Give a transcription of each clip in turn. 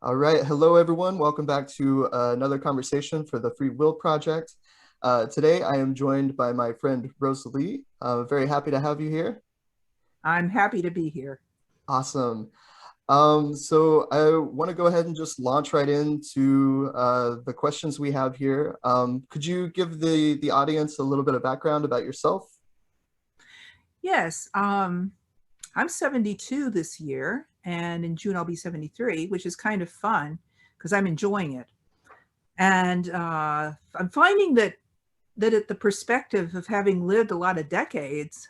All right. Hello, everyone. Welcome back to another conversation for the Free Will Project. Today, I am joined by my friend Rosalie. Very happy to have you here. I'm happy to be here. Awesome. So I want to go ahead and just launch right into the questions we have here. Could you give the audience a little bit of background about yourself? Yes, I'm 72 this year, and in June I'll be 73, which is kind of fun because I'm enjoying it. And I'm finding that at the perspective of having lived a lot of decades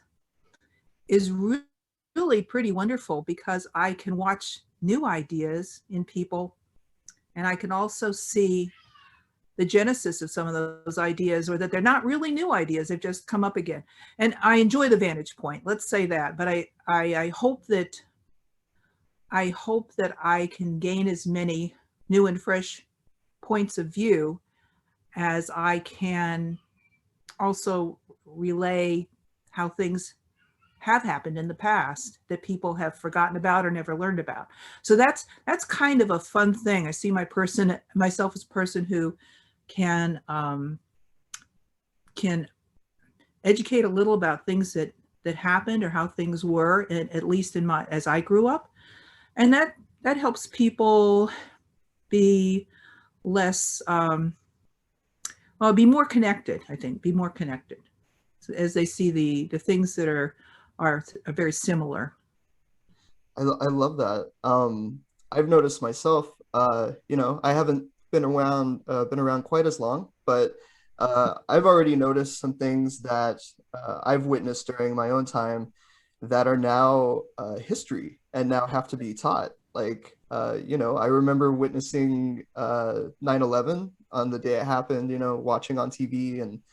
is really pretty wonderful because I can watch new ideas in people, and I can also see the genesis of some of those ideas, or that they're not really new ideas, they've just come up again. And I enjoy the vantage point, let's say that. But I hope that I can gain as many new and fresh points of view as I can also relay how things have happened in the past that people have forgotten about or never learned about. So that's kind of a fun thing. I see myself as a person who can can educate a little about things that happened or how things were, at least in my as I grew up, and that helps people be less well, be more connected. I think be more connected as they see the things that are very similar. I love that. I've noticed myself, I haven't been around quite as long, but I've already noticed some things that I've witnessed during my own time that are now history and now have to be taught. I remember witnessing 9/11 on the day it happened, watching on TV and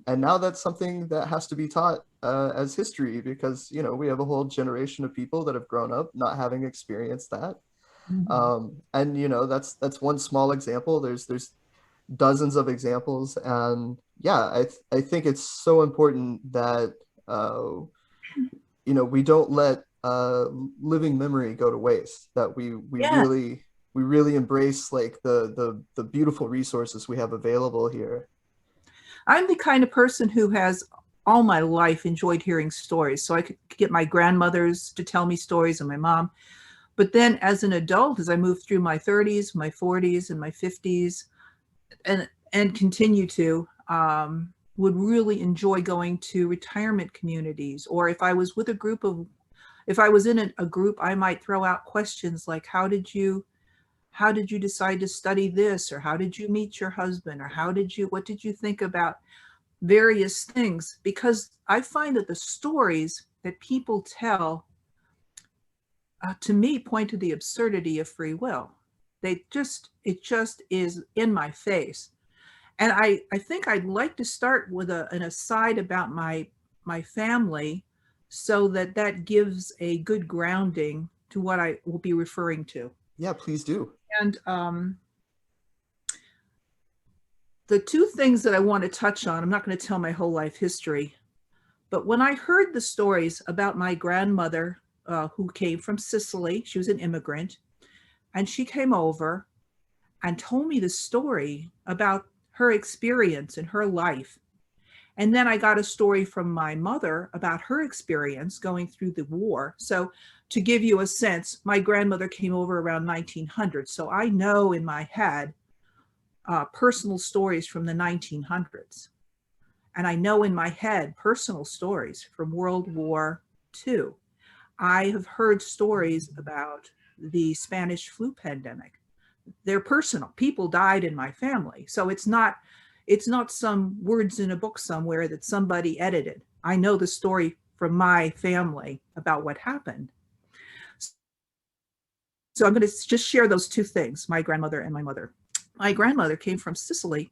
now that's something that has to be taught as history because we have a whole generation of people that have grown up not having experienced that. Mhm. And that's one small example. There's dozens of examples, and yeah, I think it's so important that we don't let living memory go to waste. That Yeah, we really embrace like the beautiful resources we have available here. I'm the kind of person who has all my life enjoyed hearing stories. So I could get my grandmothers to tell me stories and my mom. But then as an adult, as I moved through my 30s, my 40s, and my 50s, and continue to, would really enjoy going to retirement communities. Or if I was in a group, I might throw out questions like, how did you decide to study this? Or how did you meet your husband? Or what did you think about various things? Because I find that the stories that people tell, to me, point to the absurdity of free will. It just is in my face. And I think I'd like to start with an aside about my family, so that gives a good grounding to what I will be referring to. Yeah, please do. And the two things that I want to touch on, I'm not going to tell my whole life history, but when I heard the stories about my grandmother, who came from Sicily, she was an immigrant, and she came over and told me the story about her experience in her life. And then I got a story from my mother about her experience going through the war. So, to give you a sense, my grandmother came over around 1900. So I know in my head personal stories from the 1900s. And I know in my head personal stories from World War II. I have heard stories about the Spanish flu pandemic. They're personal. People died in my family. So it's not some words in a book somewhere that somebody edited. I know the story from my family about what happened. So I'm going to just share those two things, my grandmother and my mother. My grandmother came from Sicily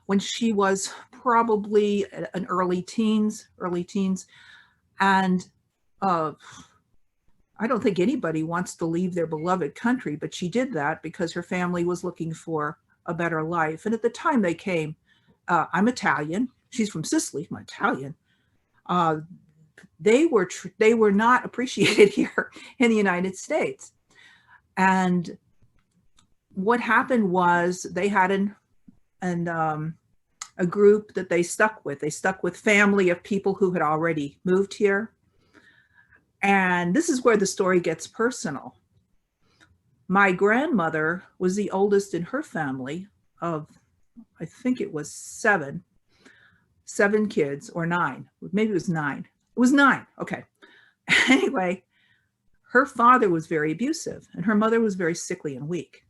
when she was probably an early teens. And uh, I don't think anybody wants to leave their beloved country, but she did that because her family was looking for a better life. And at the time they came, I'm Italian. She's from Sicily. I'm Italian. Uh, they were not appreciated here in the United States, and what happened was they had a group that they stuck with. They stuck with family of people who had already moved here. And this is where the story gets personal. My grandmother was the oldest in her family of, I think it was seven kids, or nine. Maybe it was nine. It was nine. Okay. Anyway, her father was very abusive and her mother was very sickly and weak.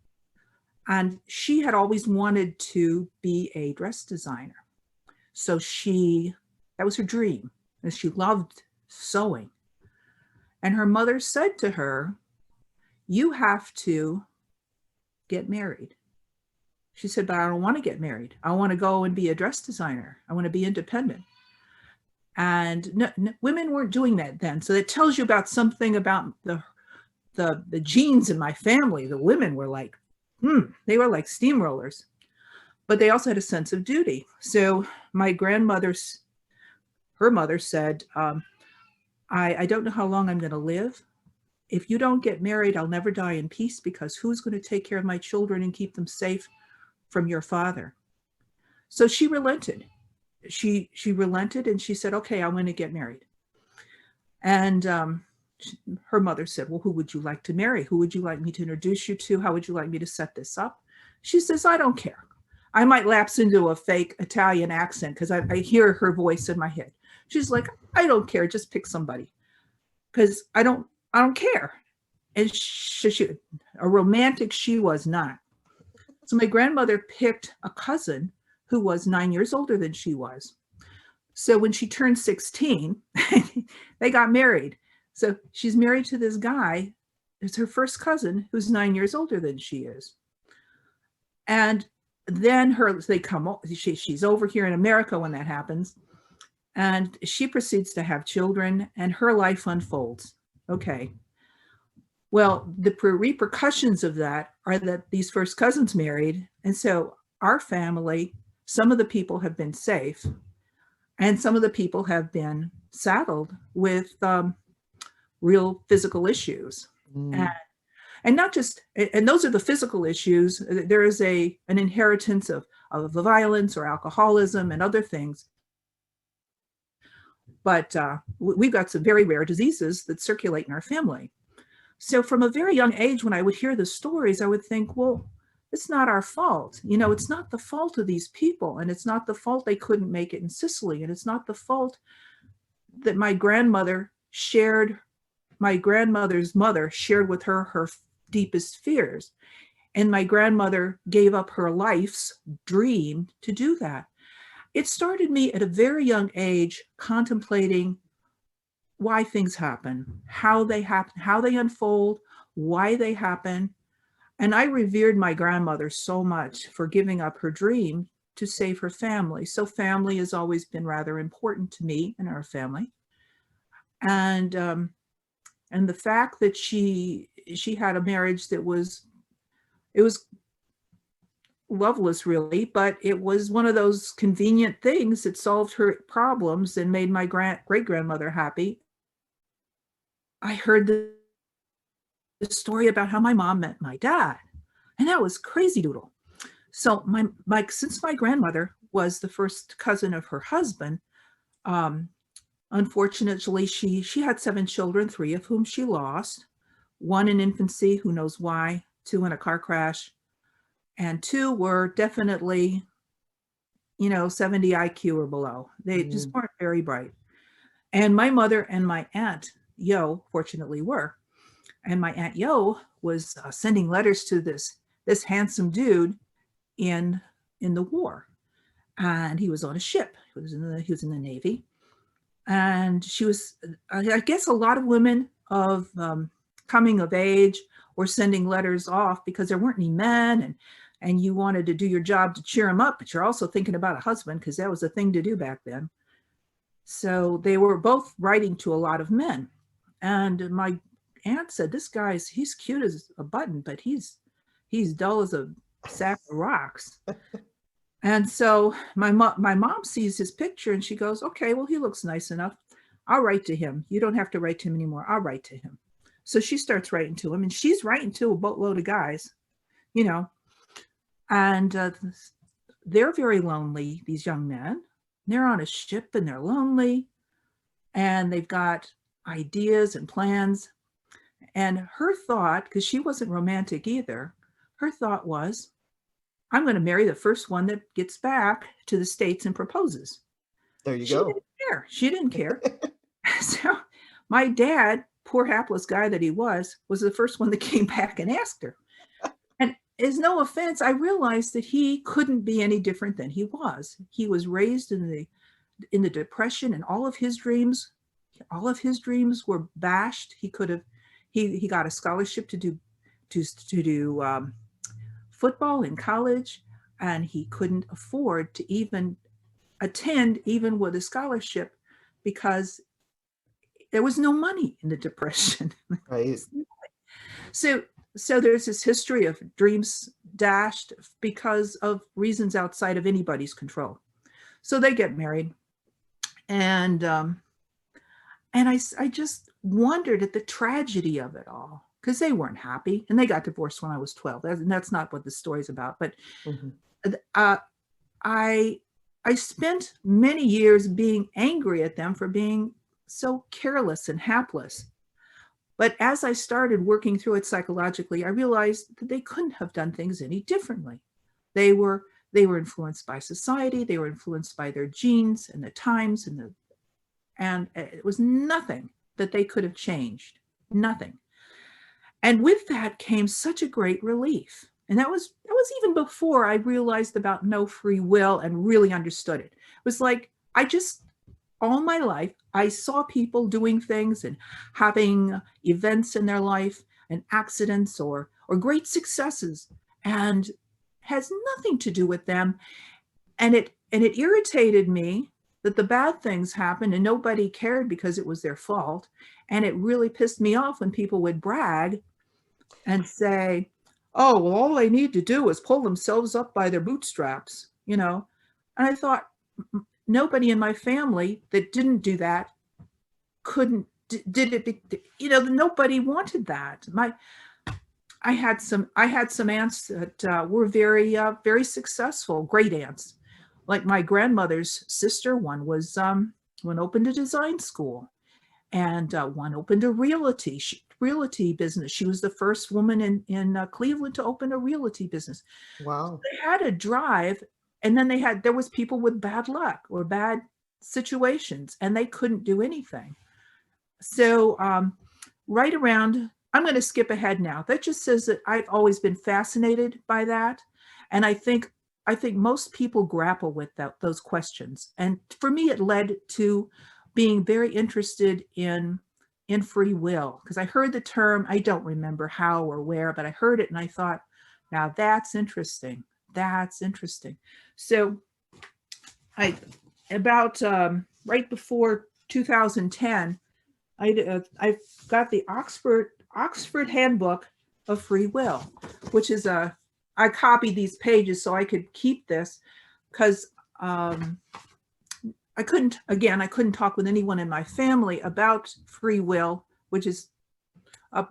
And she had always wanted to be a dress designer. So that was her dream. And she loved sewing. And her mother said to her, "You have to get married." She said, "But I don't want to get married. I want to go and be a dress designer. I want to be independent." And no, women weren't doing that then. So it tells you about something about the genes in my family. The women were like, they were like steamrollers, but they also had a sense of duty. So my her mother said, I don't know how long I'm going to live. If you don't get married, I'll never die in peace, because who's going to take care of my children and keep them safe from your father? So she relented. She relented and she said, "Okay, I want to get married." And her mother said, "Well, who would you like to marry? Who would you like me to introduce you to? How would you like me to set this up?" She says, "I don't care. I might lapse into a fake Italian accent because I hear her voice in my head." She's like, "I don't care. Just pick somebody, because I don't care." And a romantic she was not. So my grandmother picked a cousin who was 9 years older than she was. So when she turned 16, they got married. So she's married to this guy. It's her first cousin who's 9 years older than she is. And then she's over here in America when that happens. And she proceeds to have children and her life unfolds. Okay. Well, the repercussions of that are that these first cousins married. And so our family, some of the people have been safe and some of the people have been saddled with real physical issues. Mm. And not just, and those are the physical issues. There is an inheritance of violence or alcoholism and other things. But we've got some very rare diseases that circulate in our family. So from a very young age, when I would hear the stories, I would think, well, it's not our fault. It's not the fault of these people. And it's not the fault they couldn't make it in Sicily. And it's not the fault that my grandmother's mother shared with her deepest fears. And my grandmother gave up her life's dream to do that. It started me at a very young age contemplating why things happen, how they unfold, why they happen. And I revered my grandmother so much for giving up her dream to save her family. So family has always been rather important to me and our family. And the fact that she had a marriage that was loveless, really, but it was one of those convenient things that solved her problems and made my great-grandmother happy. I heard the story about how my mom met my dad, and that was crazy doodle. So since my grandmother was the first cousin of her husband, unfortunately, she had 7 children, 3 of whom she lost, 1 in infancy, who knows why, 2 in a car crash, and 2 were definitely, 70 IQ or below. They just weren't very bright. And my mother and my aunt, Yo, fortunately were. And my Aunt Yo was sending letters to this handsome dude in the war. And he was on a ship. He was in the Navy. And she was, I guess a lot of women of coming of age were sending letters off because there weren't any men, and you wanted to do your job to cheer him up, but you're also thinking about a husband because that was a thing to do back then. So they were both writing to a lot of men. And my aunt said, "This guy's, he's cute as a button, but he's dull as a sack of rocks." And so my mom sees his picture and she goes, "Okay, well, he looks nice enough. I'll write to him. You don't have to write to him anymore. I'll write to him." So she starts writing to him, and she's writing to a boatload of guys, And they're very lonely, these young men. They're on a ship and they're lonely and they've got ideas and plans. And her thought, because she wasn't romantic either, her thought was, I'm going to marry the first one that gets back to the States and proposes. There you She go. didn't care. She didn't care. So my dad, poor hapless guy that he was the first one that came back and asked her. And as no offense, I realized that he couldn't be any different than he was. He was raised in the Depression, and all of his dreams were bashed. He could have he got a scholarship to do football in college, and he couldn't afford to even attend even with a scholarship because there was no money in the Depression. Right. so so there's this history of dreams dashed because of reasons outside of anybody's control. So they get married, and I just wondered at the tragedy of it all because they weren't happy and they got divorced when I was 12. That's not what the story's about. But Hmm. uh, I I spent many years being angry at them for being so careless and hapless. But as I started working through it psychologically, I realized that they couldn't have done things any differently. They were they were influenced by society, they were influenced by their genes and the times and it was nothing that they could have changed. Nothing. And with that came such a great relief. And that was even before I realized about no free will and really understood it. It was like I just all my life I saw people doing things and having events in their life and accidents or great successes and has nothing to do with them. And it irritated me that the bad things happened and nobody cared because it was their fault. And it really pissed me off when people would brag and say, oh, well, all they need to do is pull themselves up by their bootstraps, you know. And I thought, nobody in my family that didn't do that couldn't did it, nobody wanted that. I had some aunts that were very successful, great aunts. Like my grandmother's sister, one opened a design school, and one opened a realty business. She was the first woman in Cleveland to open a realty business. So Wow. they had a drive, and then there was people with bad luck or bad situations, and they couldn't do anything. So right around, I'm going to skip ahead now. That just says that I've always been fascinated by that, and I think most people grapple with those questions. And for me, it led to being very interested in free will because I heard the term. I don't remember how or where, but I heard it and I thought, now that's interesting. That's interesting. So I about right before 2010, I got the Oxford Handbook of Free Will, which is I copied these pages so I could keep this because I couldn't talk with anyone in my family about free will, which is a,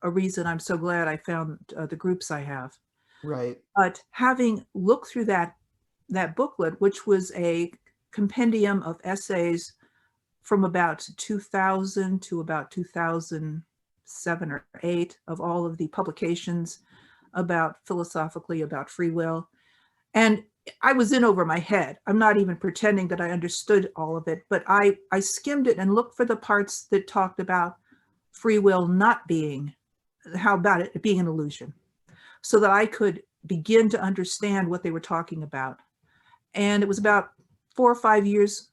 a reason I'm so glad I found the groups I have. Right. But having looked through that booklet, which was a compendium of essays from about 2000 to about 2007 or 8 of all of the publications about philosophically about free will. And I was in over my head. I'm not even pretending that I understood all of it, but I skimmed it and looked for the parts that talked about free will not being, how about it being an illusion, so that I could begin to understand what they were talking about. And it was about 4 or 5 years,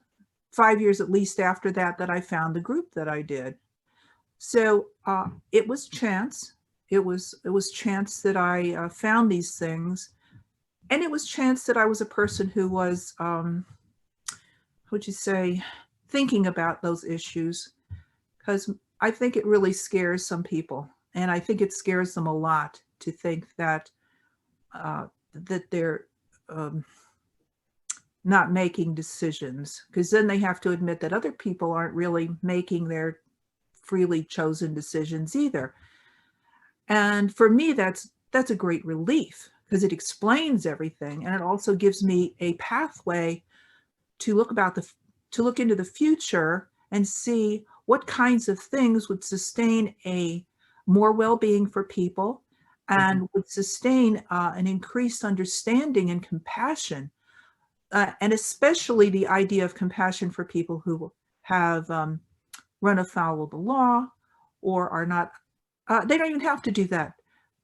5 years at least after that I found the group that I did. So it was chance. It was chance that I found these things, and it was chance that I was a person who was, would you say, thinking about those issues, because I think it really scares some people, and I think it scares them a lot to think that they're not making decisions, because then they have to admit that other people aren't really making their freely chosen decisions either. And for me, that's a great relief, because it explains everything, and it also gives me a pathway to look into the future and see what kinds of things would sustain a more well-being for people Mhm. and would sustain an increased understanding and compassion, and especially the idea of compassion for people who have run afoul of the law or are not, they don't even have to do that.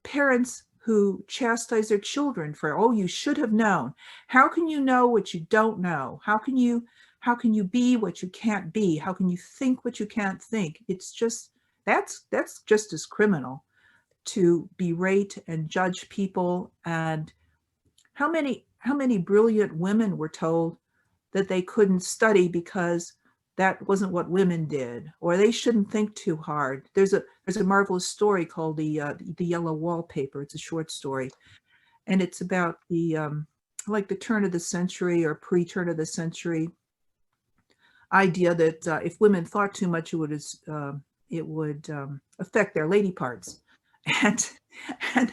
Parents who chastise their children for, oh, you should have known. How can you know what you don't know? How can you be what you can't be? How can you think what you can't think? It's just, that's just as criminal, to berate and judge people. And how many brilliant women were told that they couldn't study because that wasn't what women did, or they shouldn't think too hard. There's a marvelous story called the Yellow Wallpaper. It's a short story, and it's about the like the turn of the century or pre-turn of the century idea that if women thought too much, it would affect their lady parts, and and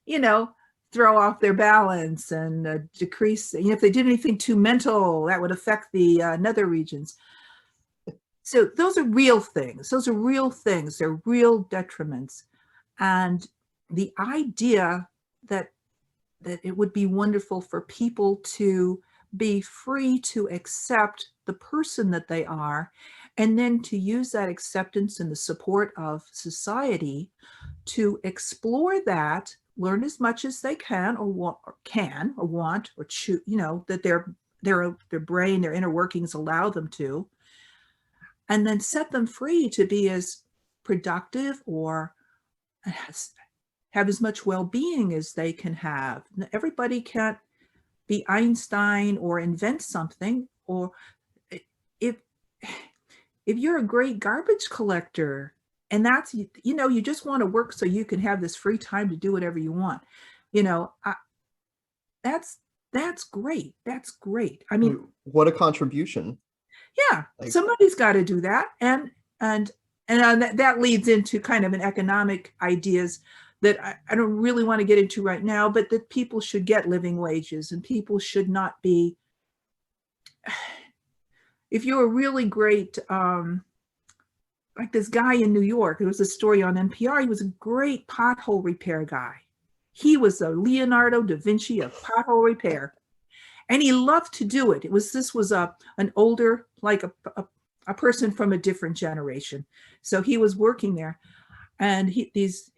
you know, throw off their balance and decrease. If they did anything too mental, that would affect the nether regions. So those are real things. Those are real things. They're real detriments. And the idea that it would be wonderful for people to be free to accept the person that they are, and then to use that acceptance and the support of society to explore that, learn as much as they can, or want or choose, that their brain, their inner workings allow them to, and then set them free to be as productive or have as much well-being as they can have. Everybody can't be Einstein or invent something. Or if if you're a great garbage collector, and that's, you just want to work so you can have this free time to do whatever you want, you know I, that's that's great. That's great. I I mean, mean, what a contribution. yeah, Like, somebody's got to do that. And that leads into kind of an economic ideas that I don't really want to get into right now, but that people should get living wages, and people should not be, if you're a really great, like this guy in New York, there was a story on NPR. He was a great pothole repair guy. He was a Leonardo da Vinci of pothole repair, and he loved to do it. This was an older, like a person from a different generation. So he was working there, and his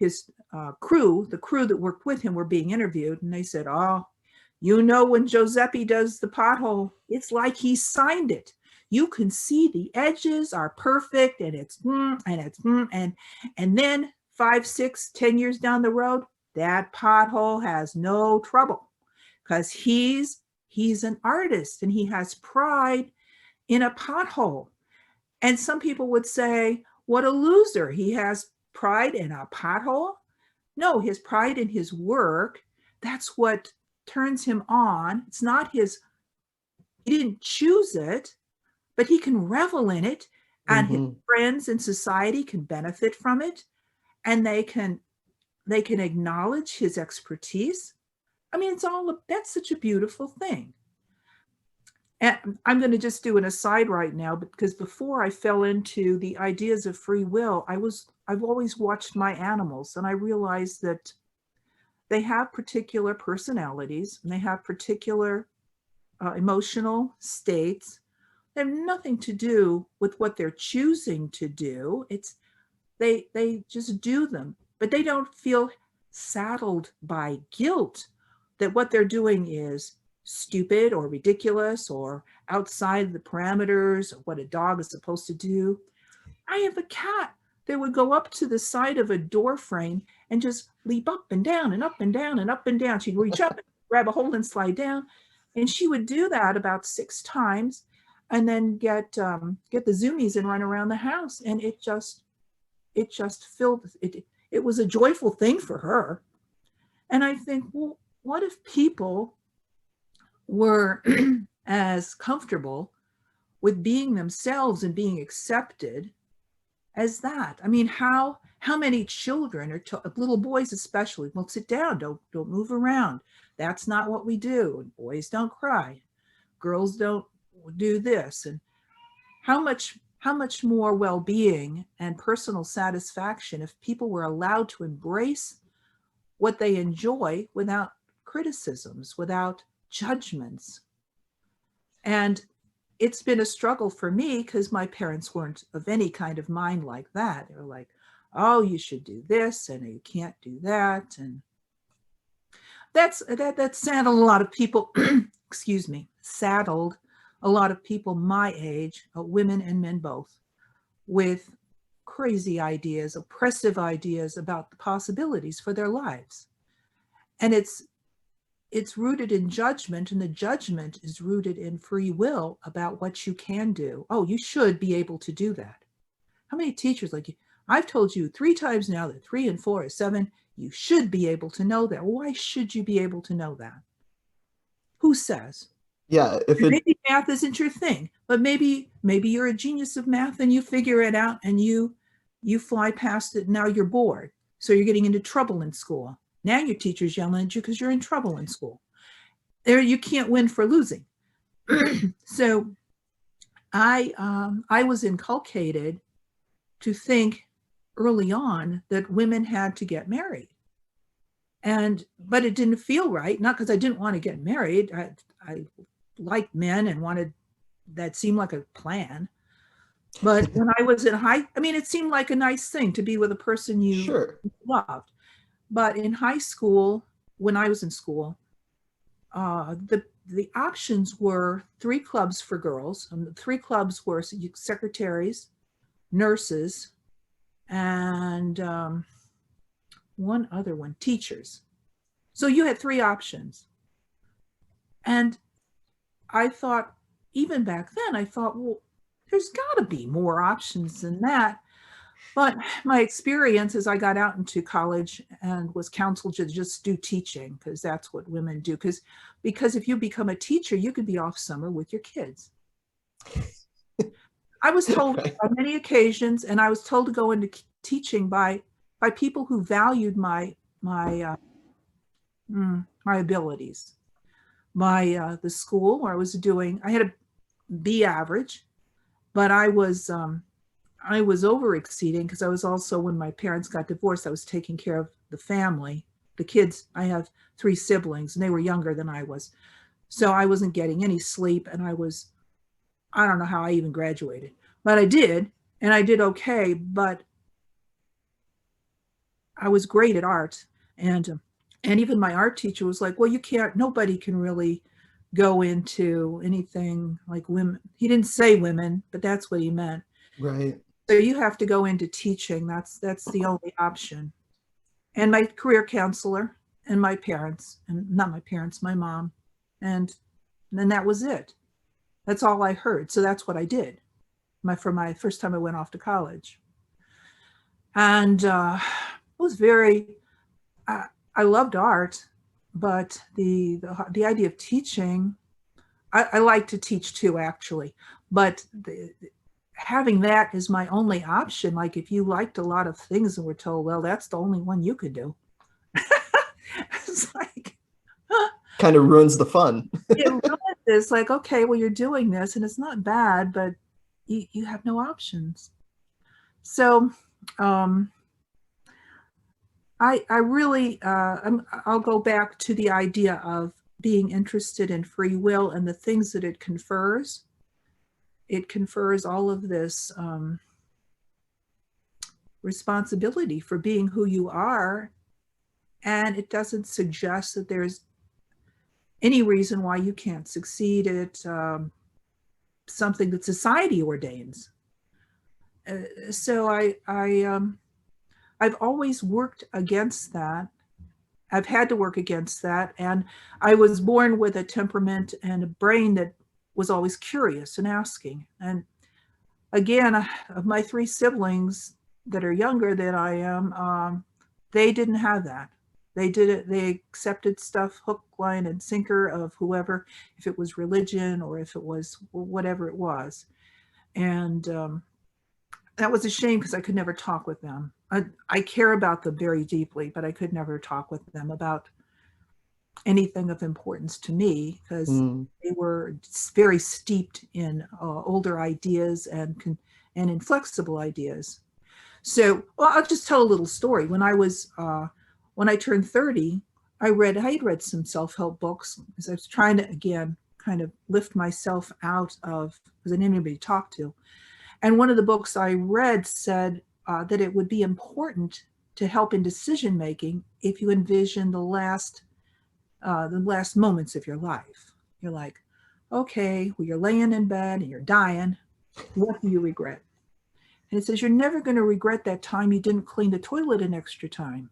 crew, the crew that worked with him, were being interviewed, and they said, "Oh, when Giuseppe does the pothole, it's like he signed it. You can see the edges are perfect, and and then 5, 6, 10 years down the road, that pothole has no trouble, because he's an artist and he has pride in a pothole." And some people would say, what a loser. He has pride in a pothole. No, his pride in his work, that's what turns him on. It's not he didn't choose it, but he can revel in it, and his mhm. friends and society can benefit from it, and they can acknowledge his expertise. I mean, that's such a beautiful thing. And I'm going to just do an aside right now, because before I fell into the ideas of free will, I've always watched my animals, and I realized that they have particular personalities, and they have particular emotional states. They have nothing to do with what they're choosing to do. They just do them, but they don't feel saddled by guilt that what they're doing is stupid or ridiculous or outside the parameters of what a dog is supposed to do. I have a cat that would go up to the side of a door frame and just leap up and down and up and down and up and down. She'd reach up and grab a hold and slide down. And she would do that about 6 times, and then get the zoomies and run around the house. And it just filled it. It was a joyful thing for her. And I think, well, what if people were as comfortable with being themselves and being accepted as that? I mean, How many children are little boys especially, well, sit down, don't move around. That's not what we do. Boys don't cry. Girls don't do this. And how much more well-being and personal satisfaction if people were allowed to embrace what they enjoy without criticisms, without judgments. And it's been a struggle for me because my parents weren't of any kind of mind like that. They were like, oh, you should do this and you can't do that. And that saddled a lot of people, excuse me, saddled a lot of people my age, women and men both, with crazy ideas, oppressive ideas about the possibilities for their lives. And it's rooted in judgment, and the judgment is rooted in free will about what you can do. Oh, you should be able to do that. How many teachers like you? I've told you 3 times now that 3 and 4 is 7. You should be able to know that. Why should you be able to know that? Who says? Yeah, if it Maybe math isn't your thing, but maybe you're a genius of math and you figure it out and you fly past it. Now you're bored, so you're getting into trouble in school. Now your teacher's yelling at you because you're in trouble in school. There, you can't win for losing. So I was inculcated to think early on that women had to get married, but it didn't feel right. Not because I didn't want to get married. I liked men and wanted, that seemed like a plan. But when I was in it seemed like a nice thing to be with a person you sure. loved. But in high school, when I was in school, the options were 3 clubs for girls. And the 3 clubs were secretaries, nurses, and one other one, teachers. So you had 3 options. And I thought, even back then, I thought, well, there's got to be more options than that. But my experience as I got out into college and was counseled to just do teaching, because that's what women do. Because if you become a teacher, you could be off summer with your kids. I was told Right. on many occasions, and I was told to go into teaching by people who valued my abilities. The school where I had a B average, but I was over exceeding because I was also, when my parents got divorced, I was taking care of the family, the kids. I have 3 siblings and they were younger than I was. So I wasn't getting any sleep, and I don't know how I even graduated, but I did, and I did okay, but I was great at art. And even my art teacher was like, well, nobody can really go into anything like women. He didn't say women, but that's what he meant. Right. So you have to go into teaching. That's the only option. And my career counselor and my parents, and not my parents, my mom, and then that was it. That's all I heard. So that's what I did for my first time I went off to college. And it was I loved art, but the idea of teaching, I like to teach too, actually, but having that as my only option, like if you liked a lot of things and were told, well, that's the only one you could do. It's like, Kind of ruins the fun. it's like, okay, well, you're doing this and it's not bad, but you have no options. So I really, I'll go back to the idea of being interested in free will and the things that it confers. It confers all of this responsibility for being who you are. And it doesn't suggest that there's any reason why you can't succeed at something that society ordains. So I've always worked against that. I've had to work against that. And I was born with a temperament and a brain that was always curious and asking. And again, of my 3 siblings that are younger than I am, they didn't have that. They did it. They accepted stuff hook, line, and sinker of whoever, if it was religion or if it was whatever it was. And that was a shame because I could never talk with them. I care about them very deeply, but I could never talk with them about anything of importance to me because Mm, they were very steeped in older ideas and inflexible ideas. So, well, I'll just tell a little story. When I turned 30, I had read some self-help books because I was trying to, again, kind of lift myself out of, because I didn't have anybody to talk to. And one of the books I read said that it would be important to help in decision making if you envision the last moments of your life. You're like, okay, well, you're laying in bed and you're dying. What do you regret? And it says you're never going to regret that time you didn't clean the toilet an extra time,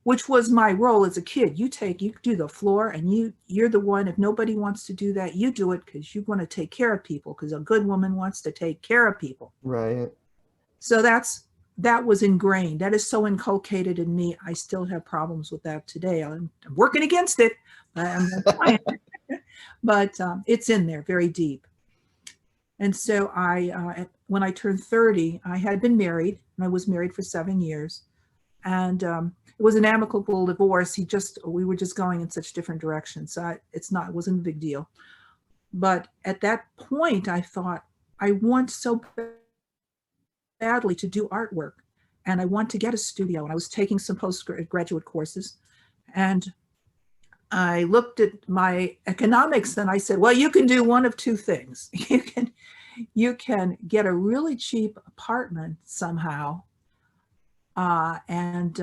which was my role as a kid. You do the floor, and you're the one. If nobody wants to do that, you do it because you want to take care of people. Because a good woman wants to take care of people. right. So that was ingrained. That is so inculcated in me. I still have problems with that today. I'm working against it. I'm trying, but it's in there very deep. And so when I turned 30, I had been married, and I was married for 7 years, and it was an amicable divorce. We were just going in such different directions. So it wasn't a big deal. But at that point, I thought, I want so badly to do artwork, and I want to get a studio. And I was taking some postgraduate courses, and I looked at my economics, and I said, well, you can do one of two things. You can get a really cheap apartment somehow and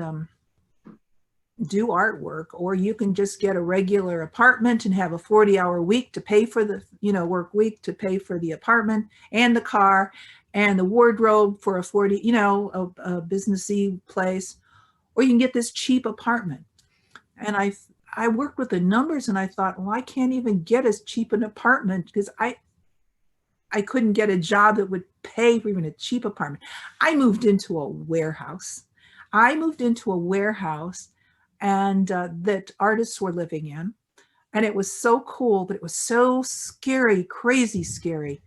do artwork, or you can just get a regular apartment and have a 40-hour week to pay for the work week to pay for the apartment and the car and the wardrobe for a a businessy place, or you can get this cheap apartment. And I worked with the numbers, and I thought, well, I can't even get as cheap an apartment because I couldn't get a job that would pay for even a cheap apartment. I moved into a warehouse. And that artists were living in. And it was so cool, but it was so scary, crazy scary.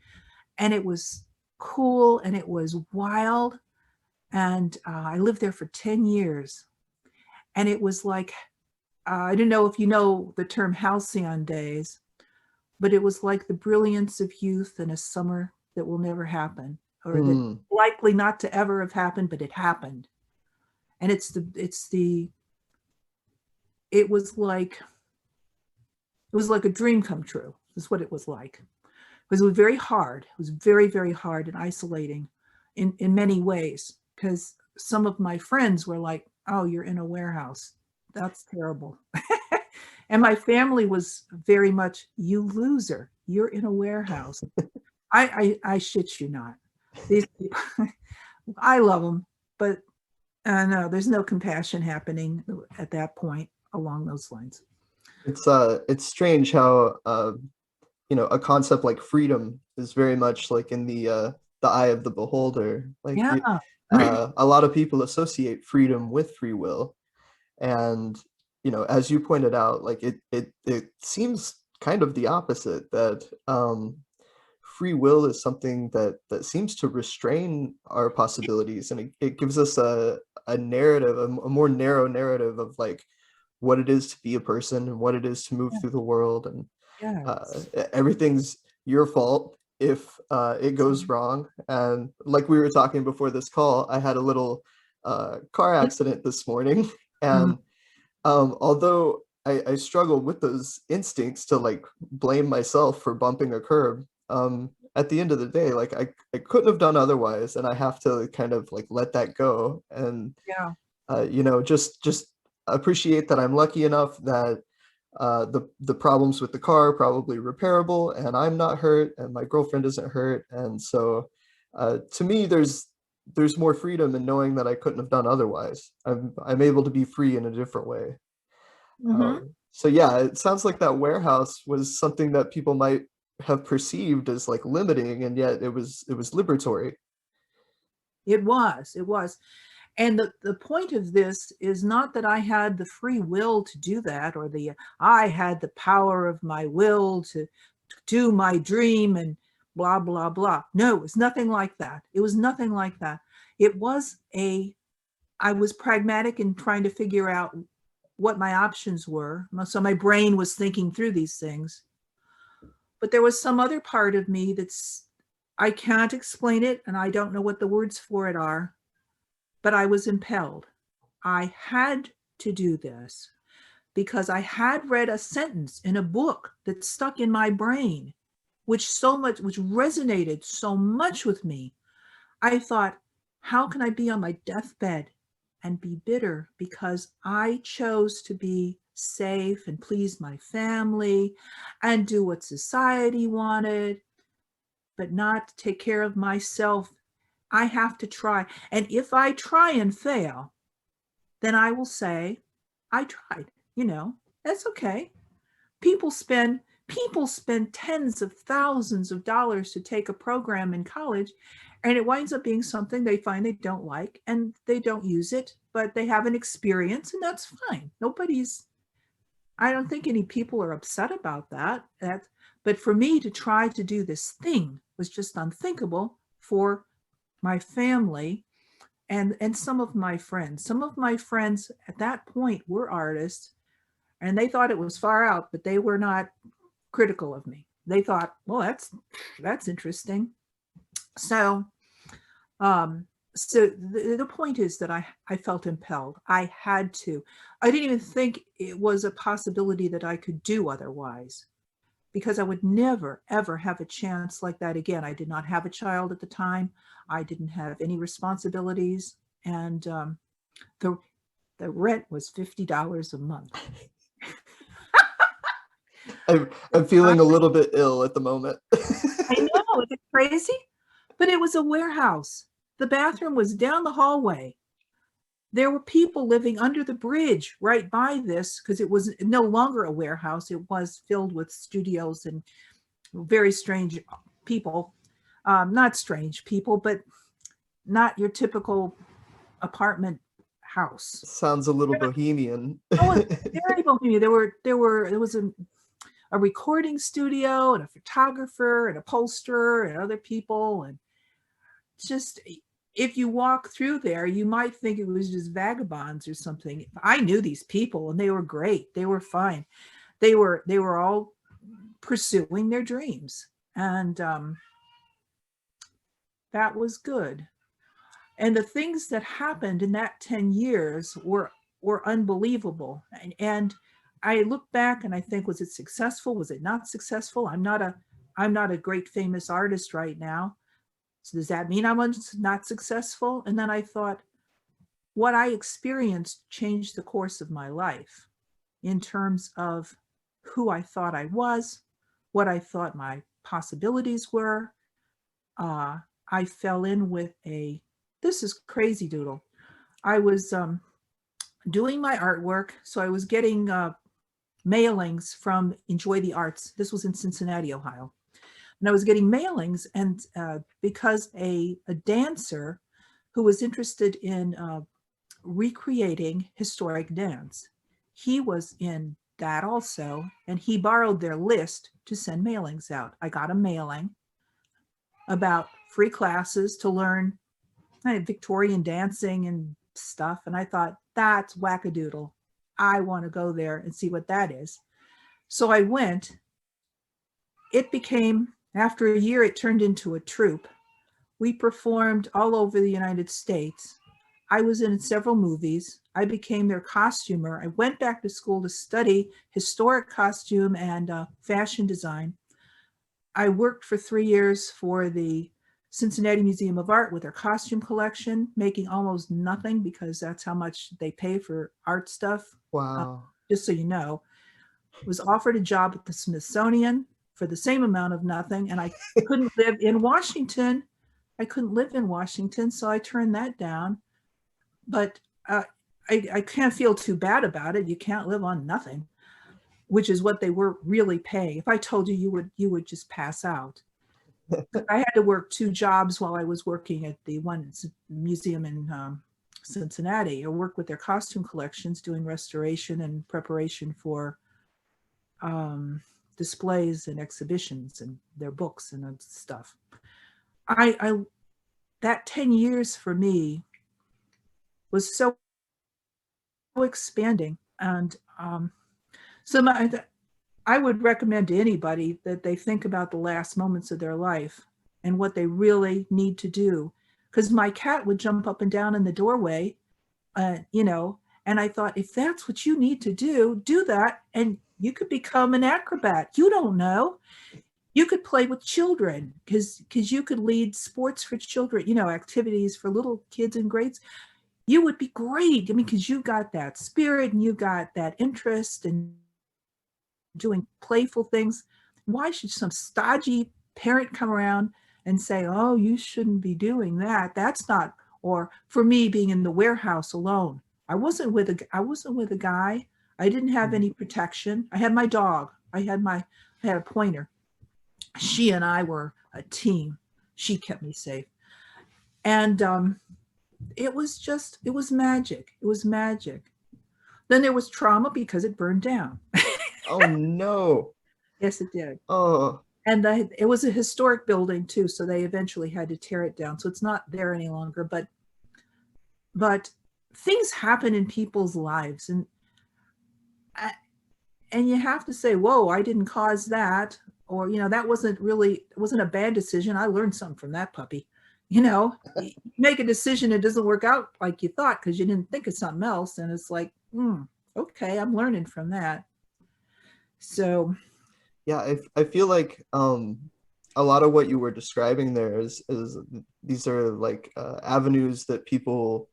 And it was cool, and it was wild. And I lived there for 10 years. And it was like, I don't know if you know the term halcyon days, but it was like the brilliance of youth in a summer that will never happen, or that Mm, likely not to ever have happened, but it happened. And it was like a dream come true, is what it was like. Because it was very hard. It was very, very hard and isolating in many ways, because some of my friends were like, oh, you're in a warehouse. That's terrible. And my family was very much, you loser, you're in a warehouse. I shit you not. These people, I love them, but no, there's no compassion happening at that point along those lines. it's strange how a concept like freedom is very much like in the eye of the beholder. Yeah. A lot of people associate freedom with free will, and as you pointed out, like it seems kind of the opposite, that free will is something that seems to restrain our possibilities, and it gives us a narrative, a more narrow narrative of like what it is to be a person and what it is to move Yeah. through the world, and Yes. everything's your fault if it goes wrong. And like we were talking before this call, I had a little car accident this morning, Mhm. and although I struggle with those instincts to like blame myself for bumping a curb, at the end of the day, like I couldn't have done otherwise, and I have to kind of like let that go, and Yeah. just appreciate that I'm lucky enough that the problems with the car are probably repairable, and I'm not hurt, and my girlfriend isn't hurt, and so to me, there's more freedom in knowing that I couldn't have done otherwise. I'm able to be free in a different way. Hmm. So yeah, it sounds like that warehouse was something that people might have perceived as like limiting, and yet it was liberatory. It was. And the point of this is not that I had the free will to do that, I had the power of my will to do my dream. And blah, blah, blah. No, it was nothing like that. It was nothing like that. It was I was pragmatic in trying to figure out what my options were. So my brain was thinking through these things. But there was some other part of me I can't explain it, and I don't know what the words for it are, but I was impelled. I had to do this because I had read a sentence in a book that stuck in my brain, which resonated so much with me. I thought, how can I be on my deathbed and be bitter because I chose to be safe and please my family and do what society wanted, but not take care of myself? I have to try. And if I try and fail, then I will say, I tried. That's okay. People spend tens of thousands of dollars to take a program in college, and it winds up being something they find they don't like and they don't use it, but they have an experience, and that's fine. I don't think any people are upset about that. But for me to try to do this thing was just unthinkable for my family and some of my friends. Some of my friends at that point were artists, and they thought it was far out, but they were not critical of me. They thought, well, that's interesting. So, the point is that I felt impelled. I had to. I didn't even think it was a possibility that I could do otherwise, because I would never, ever have a chance like that again. I did not have a child at the time. I didn't have any responsibilities. And the rent was $50 a month. I'm feeling a little bit ill at the moment. I know, is it crazy? But it was a warehouse. The bathroom was down the hallway. There were people living under the bridge right by this, because it was no longer a warehouse. It was filled with studios and very strange people. Not strange people, but not your typical apartment house. Sounds a little bohemian. Oh, it was very bohemian. There was a recording studio and a photographer and a upholsterer and other people, and just, if you walk through there, you might think it was just vagabonds or something. I knew these people, and they were great. They were fine. They were all pursuing their dreams, and that was good. And the things that happened in that 10 years were unbelievable. And I look back and I think, was it successful? Was it not successful? I'm not a great famous artist right now. So does that mean I'm not successful? And then I thought, what I experienced changed the course of my life in terms of who I thought I was, what I thought my possibilities were. I fell in with this is crazy doodle. I was doing my artwork, so I was getting mailings from Enjoy the Arts. This was in Cincinnati, Ohio. And I was getting mailings, and because a dancer who was interested in recreating historic dance, he was in that also, and he borrowed their list to send mailings out. I got a mailing about free classes to learn Victorian dancing and stuff, and I thought, that's wackadoodle. I want to go there and see what that is. So I went. It became, after a year, it turned into a troupe. We performed all over the United States. I was in several movies. I became their costumer. I went back to school to study historic costume and fashion design. I worked for 3 years for the Cincinnati Museum of Art with their costume collection, making almost nothing because that's how much they pay for art stuff. Wow. Just so you know, was offered a job at the Smithsonian for the same amount of nothing, and I couldn't live in Washington. So I turned that down. But I can't feel too bad about it. You can't live on nothing, which is what they were really paying. If I told you, you would just pass out. I had to work 2 jobs while I was working at the one museum in Cincinnati. I worked with their costume collections, doing restoration and preparation for displays and exhibitions and their books and stuff. I that 10 years for me was so expanding. And so I would recommend to anybody that they think about the last moments of their life and what they really need to do. Because my cat would jump up and down in the doorway, you know, and I thought, if that's what you need to do that. And you could become an acrobat. You don't know. You could play with children because you could lead sports for children, you know, activities for little kids in grades. You would be great. I mean, because you got that spirit and you got that interest in doing playful things. Why should some stodgy parent come around and say, oh, you shouldn't be doing that? That's not, or for me being in the warehouse alone. I wasn't with a guy. I didn't have any protection. I had my dog. I had a pointer. She and I were a team. She kept me safe. And it was magic. It was magic. Then there was trauma because it burned down. Oh no. Yes, it did. Oh, And it was a historic building too, so they eventually had to tear it down. So it's not there any longer. But things happen in people's lives, and you have to say, whoa, I didn't cause that. Or, you know, that wasn't a bad decision. I learned something from that puppy. You know, you make a decision, it doesn't work out like you thought because you didn't think of something else. And it's like, okay, I'm learning from that. So, yeah, I feel like a lot of what you were describing there is these are like avenues that people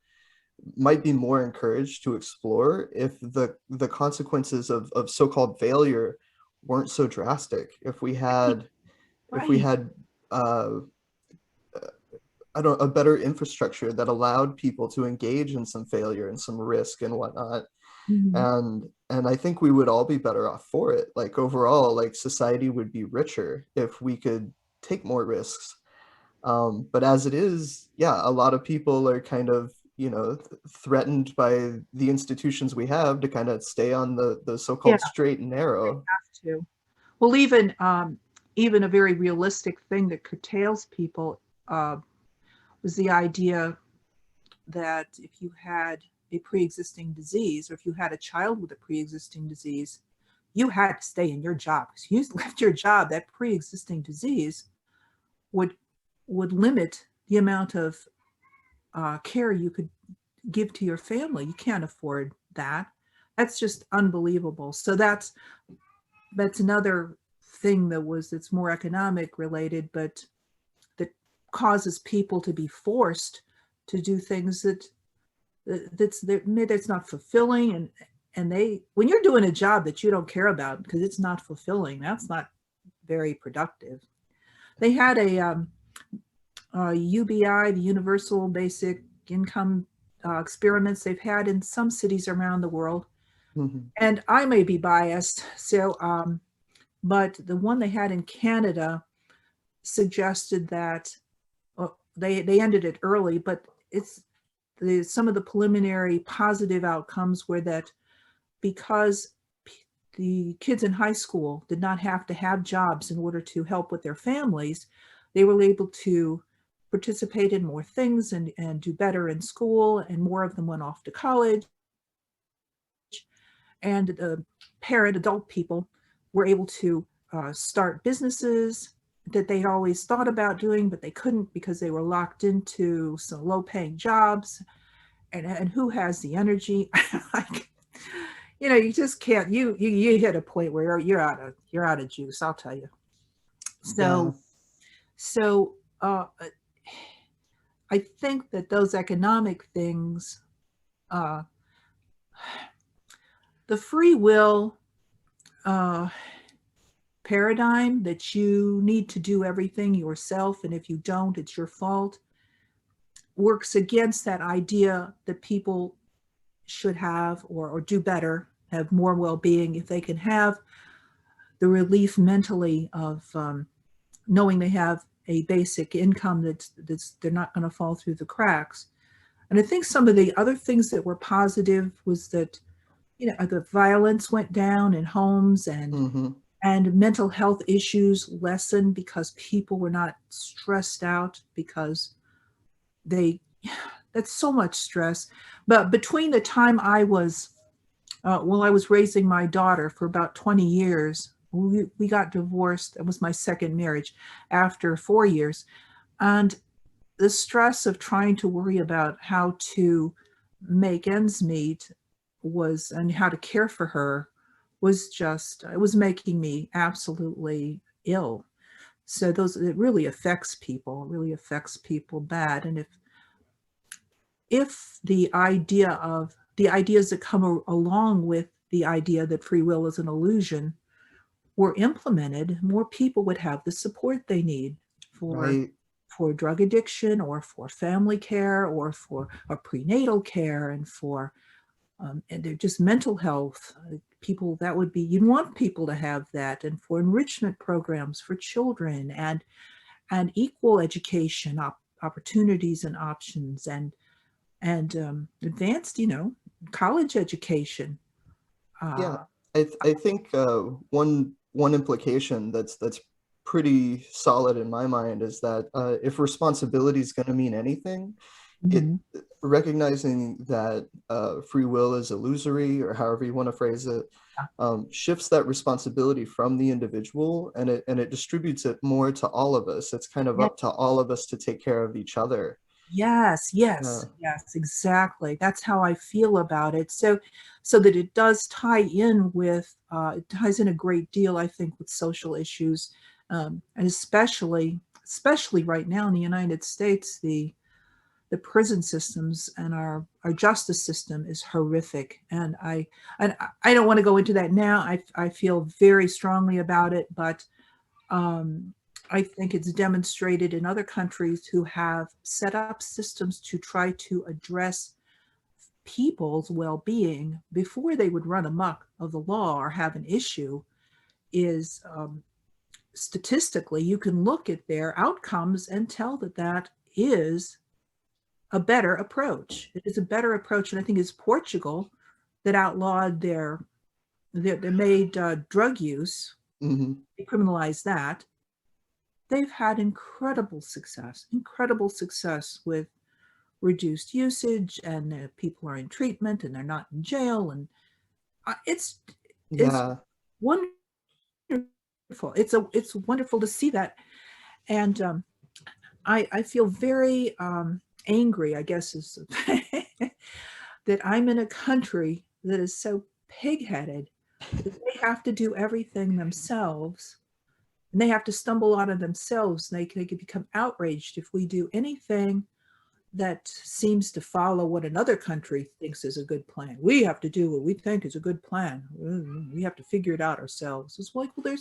might be more encouraged to explore if the consequences of so-called failure weren't so drastic. If we right. had I don't a better infrastructure that allowed people to engage in some failure and some risk and whatnot. Mhm. And I think we would all be better off for it. Like overall, like society would be richer if we could take more risks. But as it is, yeah, a lot of people are kind of, you know, threatened by the institutions we have to kind of stay on the Yeah, so-called straight and narrow. have to. Well, even a very realistic thing that curtails people uh, was the idea that if you had a pre-existing disease, or if you had a child with a pre-existing disease, you had to stay in your job. If you left your job, that pre-existing disease would would limit the amount of care you could give to your family. You can't afford that. That's just unbelievable. So that's another thing that's more economic related, but that causes people to be forced to do things that's not fulfilling. And they, when you're doing a job that you don't care about because it's not fulfilling, that's not very productive. They had a UBI, the Universal Basic Income experiments they've had in some cities around the world. Mhm. And I may be biased, so but the one they had in Canada suggested that they ended it early, but some of the preliminary positive outcomes were that because the kids in high school did not have to have jobs in order to help with their families, they were able to participate in more things and do better in school, and more of them went off to college. And the adult people were able to start businesses that they'd always thought about doing, but they couldn't because they were locked into some low paying jobs. And who has the energy? Like, you know, you just can't, you hit a point where you're out of juice, I'll tell you. Yeah. So I think that those economic things, uh, the free will uh, paradigm that you need to do everything yourself, and if you don't, it's your fault, works against that idea that people should have or do better, have more well-being if they can have the relief mentally of knowing they have a basic income that's they're not going to fall through the cracks. And I think some of the other things that were positive was that, you know, the violence went down in homes, and Hmm. and mental health issues lessened because people were not stressed out because they that's so much stress. But between the time I was raising my daughter for about 20 years, we got divorced. It was my second marriage after 4 years. And the stress of trying to worry about how to make ends meet was, and how to care for her was just, it was making me absolutely ill. So it really affects people, it really affects people bad. And if the ideas that come along with the idea that free will is an illusion were implemented, more people would have the support they need for Right. drug addiction, or for family care, or for prenatal care, and for and they're just mental health. People, that would be, you'd want people to have that, and for enrichment programs for children, and equal education opportunities and options, and advanced, college education. Yeah, Uh, I think one implication that's pretty solid in my mind is that if responsibility is going to mean anything, it mhm. recognizing that free will is illusory, or however you want to phrase it, shifts that responsibility from the individual, and it distributes it more to all of us. It's kind of Yeah. up to all of us to take care of each other. Yes, yes, Uh, yes, exactly. That's how I feel about it. So that it does tie in with, it ties in a great deal, I think, with social issues, and especially right now in the United States, the prison systems and our justice system is horrific. And I don't want to go into that now. I feel very strongly about it, but um, I think it's demonstrated in other countries who have set up systems to try to address people's well-being before they would run amok of the law or have an issue. Is statistically, you can look at their outcomes and tell that that is a better approach. It is a better approach, and I think it's Portugal that outlawed they made drug use, mhm. they criminalized that. They've had incredible success with reduced usage, and people are in treatment and they're not in jail, and it's it's Yeah, wonderful. It's wonderful to see that, and I feel very angry, I guess, is that I'm in a country that is so pigheaded that they have to do everything themselves, and they have to stumble out of themselves. They could become outraged if we do anything that seems to follow what another country thinks is a good plan. We have to do what we think is a good plan. We have to figure it out ourselves. It's like, well,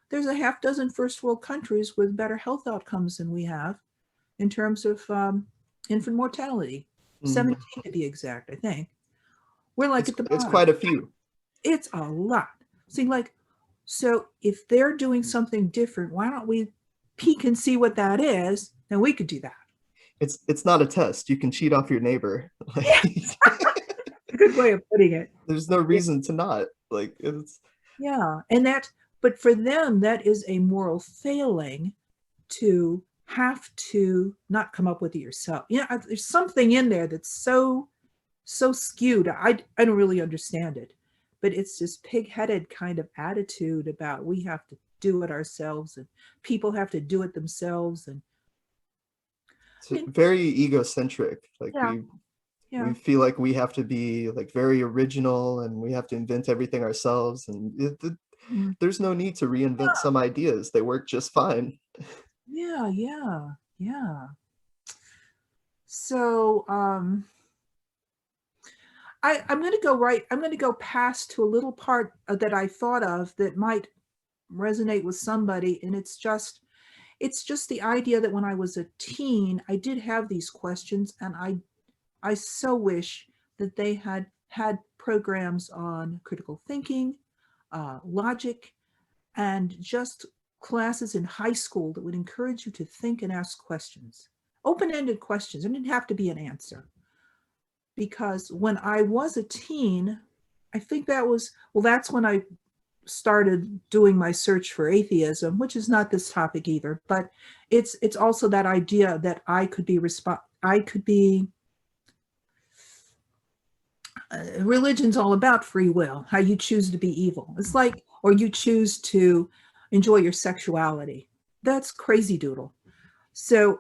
there's a half dozen first world countries with better health outcomes than we have in terms of infant mortality, mhm. 17 to be exact, I think. We're like at the It's bottom. quite a few. It's a lot. See, like, so if they're doing something different, why don't we peek and see what that is? Then we could do that. It's not a test. You can cheat off your neighbor. Like, Yeah, a good way of putting it. there's no Yeah. reason to not. Like, it's Yeah. But for them, that is a moral failing to have to not come up with it yourself. There's something in there that's so skewed. I don't really understand it, but it's this pig-headed kind of attitude about we have to do it ourselves, and people have to do it themselves. it's And very egocentric. Like yeah, we yeah. feel like we have to be like very original, and we have to invent everything ourselves, and Mm. there's no need to reinvent some ideas. They work just fine. Yeah, yeah, yeah. So I'm going to go past to a little part that I thought of that might resonate with somebody, and it's just the idea that when I was a teen, I did have these questions, and I so wish that they had programs on critical thinking, logic, and just classes in high school that would encourage you to think and ask questions, open-ended questions. It didn't have to be an answer. Because when I was a teen, I think that's when I started doing my search for atheism, which is not this topic either, but it's also that idea that I could be religion's all about free will, how you choose to be evil. It's like, or you choose to enjoy your sexuality. That's crazy doodle. So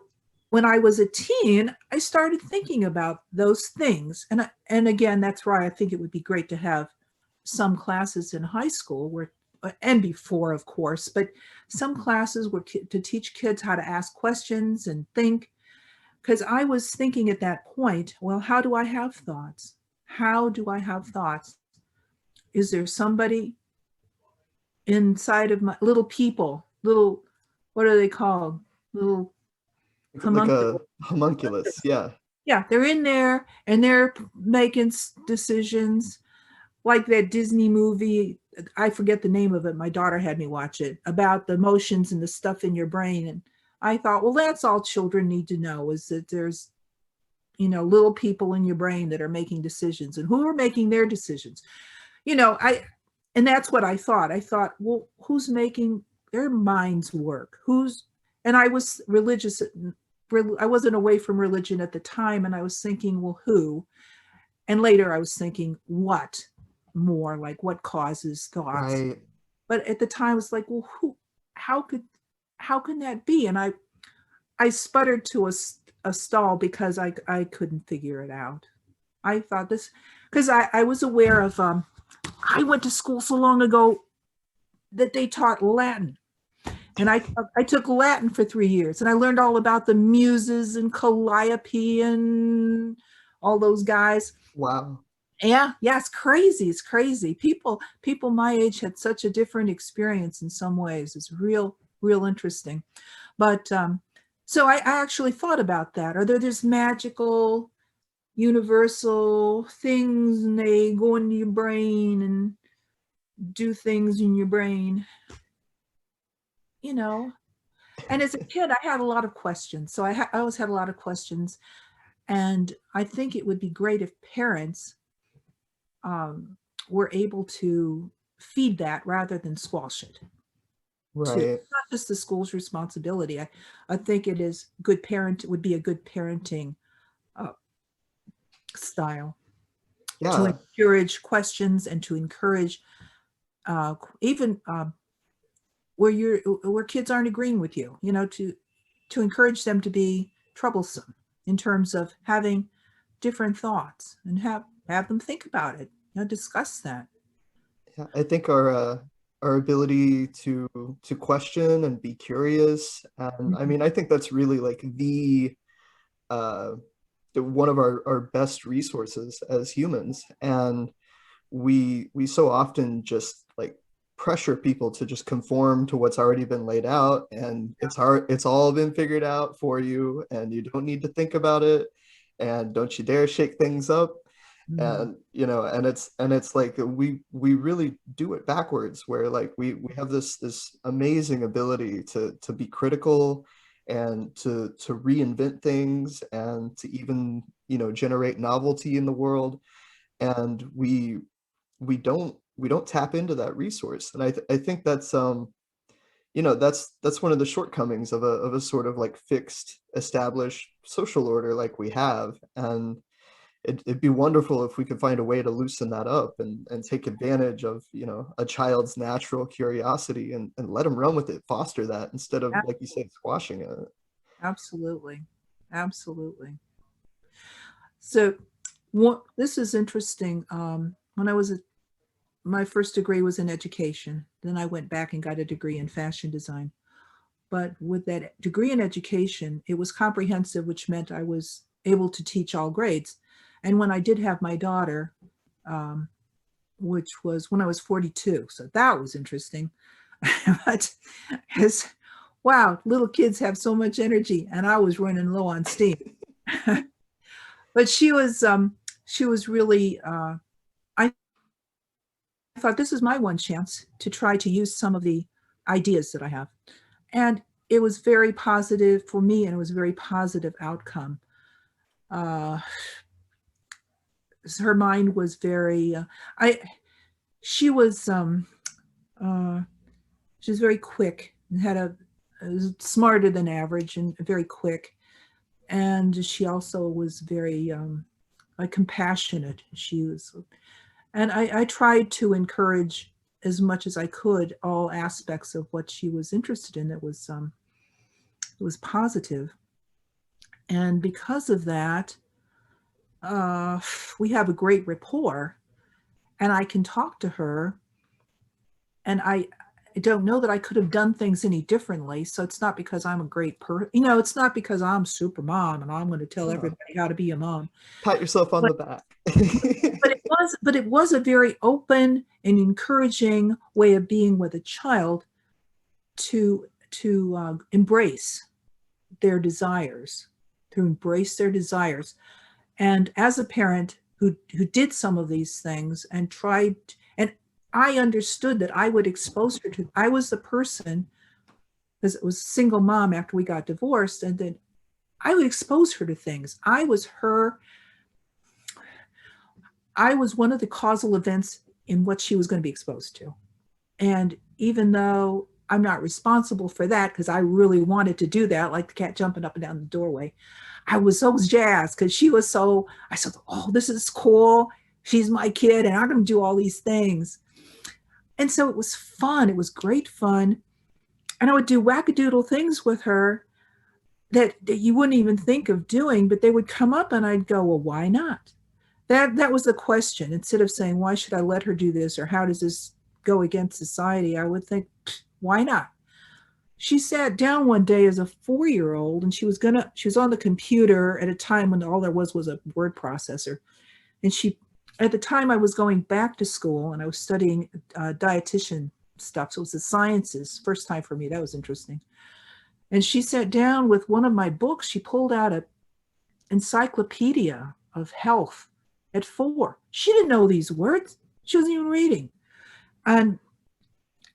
when I was a teen, I started thinking about those things. And again, that's why I think it would be great to have some classes in high school where, and before, of course, but some classes were to teach kids how to ask questions and think. Because I was thinking at that point, well, how do I have thoughts? How do I have thoughts? Is there somebody inside of my little people, little, what are they called? Little Like a homunculus. homunculus. Yeah. Yeah, they're in there and they're making decisions like that Disney movie. I forget the name of it. My daughter had me watch it about the emotions and the stuff in your brain. And I thought, well, that's all children need to know is that there's, little people in your brain that are making decisions and who are making their decisions. And that's what I thought. I thought, well, who's making their minds work? And I was religious. I wasn't away from religion at the time. And I was thinking, well, who? And later I was thinking, what more, like what causes thoughts? Right. But at the time I was like, well, how could, how can that be? And I sputtered to a stall because I couldn't figure it out. I thought this, because I was aware of, I went to school so long ago that they taught Latin. And I took Latin for 3 years and I learned all about the muses and Calliope and all those guys. Wow. Yeah, yeah, it's crazy. It's crazy. People my age had such a different experience in some ways. It's real interesting. But so I actually thought about that. Are there this magical, universal things and they go into your brain and do things in your brain, you know? And as a kid, I had a lot of questions. So I always had a lot of questions. And I think it would be great if parents um, were able to feed that rather than squash it. To Right. not just the school's responsibility. I think it is good parent would be a good parenting uh, style to Yeah. encourage questions and to encourage even where kids aren't agreeing with you, to encourage them to be troublesome in terms of having different thoughts and have them think about it, discuss that. Yeah. I think our ability to question and be curious, and I Mhm. mean, I think that's really like uh one of our best resources as humans. And we so often just like pressure people to just conform to what's already been laid out, and it's all been figured out for you and you don't need to think about it, and don't you dare shake things up. Mm. And and it's like we really do it backwards, where like we have this amazing ability to be critical and to reinvent things and to even generate novelty in the world. And we don't tap into that resource. And I think that's that's one of the shortcomings of a sort of like fixed established social order like we have. And it'd be wonderful if we could find a way to loosen that up and take advantage of a child's natural curiosity and let them run with it, foster that instead of, like you said, squashing it. Absolutely. Absolutely. So what this is interesting. When I was my first degree was in education. Then I went back and got a degree in fashion design. But with that degree in education, it was comprehensive, which meant I was able to teach all grades. And when I did have my daughter, um, which was when I was 42, so that was interesting. But as wow, little kids have so much energy, and I was running low on steam. But she was really I thought this is my one chance to try to use some of the ideas that I have. And it was very positive for me and it was a very positive outcome. Uh, her mind was very, I, she was Uh, she was very quick and had smarter than average and very quick. And she also was very like compassionate. She was, and I tried to encourage as much as I could all aspects of what she was interested in. It was positive, and because of that, uh, we have a great rapport, and I can talk to her, and I don't know that I could have done things any differently. So it's not because I'm a great person, it's not because I'm super mom and I'm going to tell Uh, everybody how to be a mom. Pat yourself on But the back. it was a very open and encouraging way of being with a child to embrace their desires, to embrace their desires. And as a parent who did some of these things and tried, and I understood that I would expose her to, I was the person, because it was a single mom after we got divorced, and then I would expose her to things. I was one of the causal events in what she was going to be exposed to. And even though I'm not responsible for that, because I really wanted to do that, like the cat jumping up and down the doorway, I was so jazzed because she was so, I said, oh, this is cool. She's my kid and I'm going to do all these things. And so it was fun. It was great fun. And I would do wackadoodle things with her that you wouldn't even think of doing, but they would come up and I'd go, well, why not? That was the question. Instead of saying, why should I let her do this? Or how does this go against society? I would think, why not? She sat down one day as a 4-year old and she was on the computer at a time when all there was a word processor. And at the time I was going back to school and I was studying dietitian stuff. So it was the sciences, first time for me. That was interesting. And she sat down with one of my books. She pulled out an encyclopedia of health at 4. She didn't know these words. She wasn't even reading. And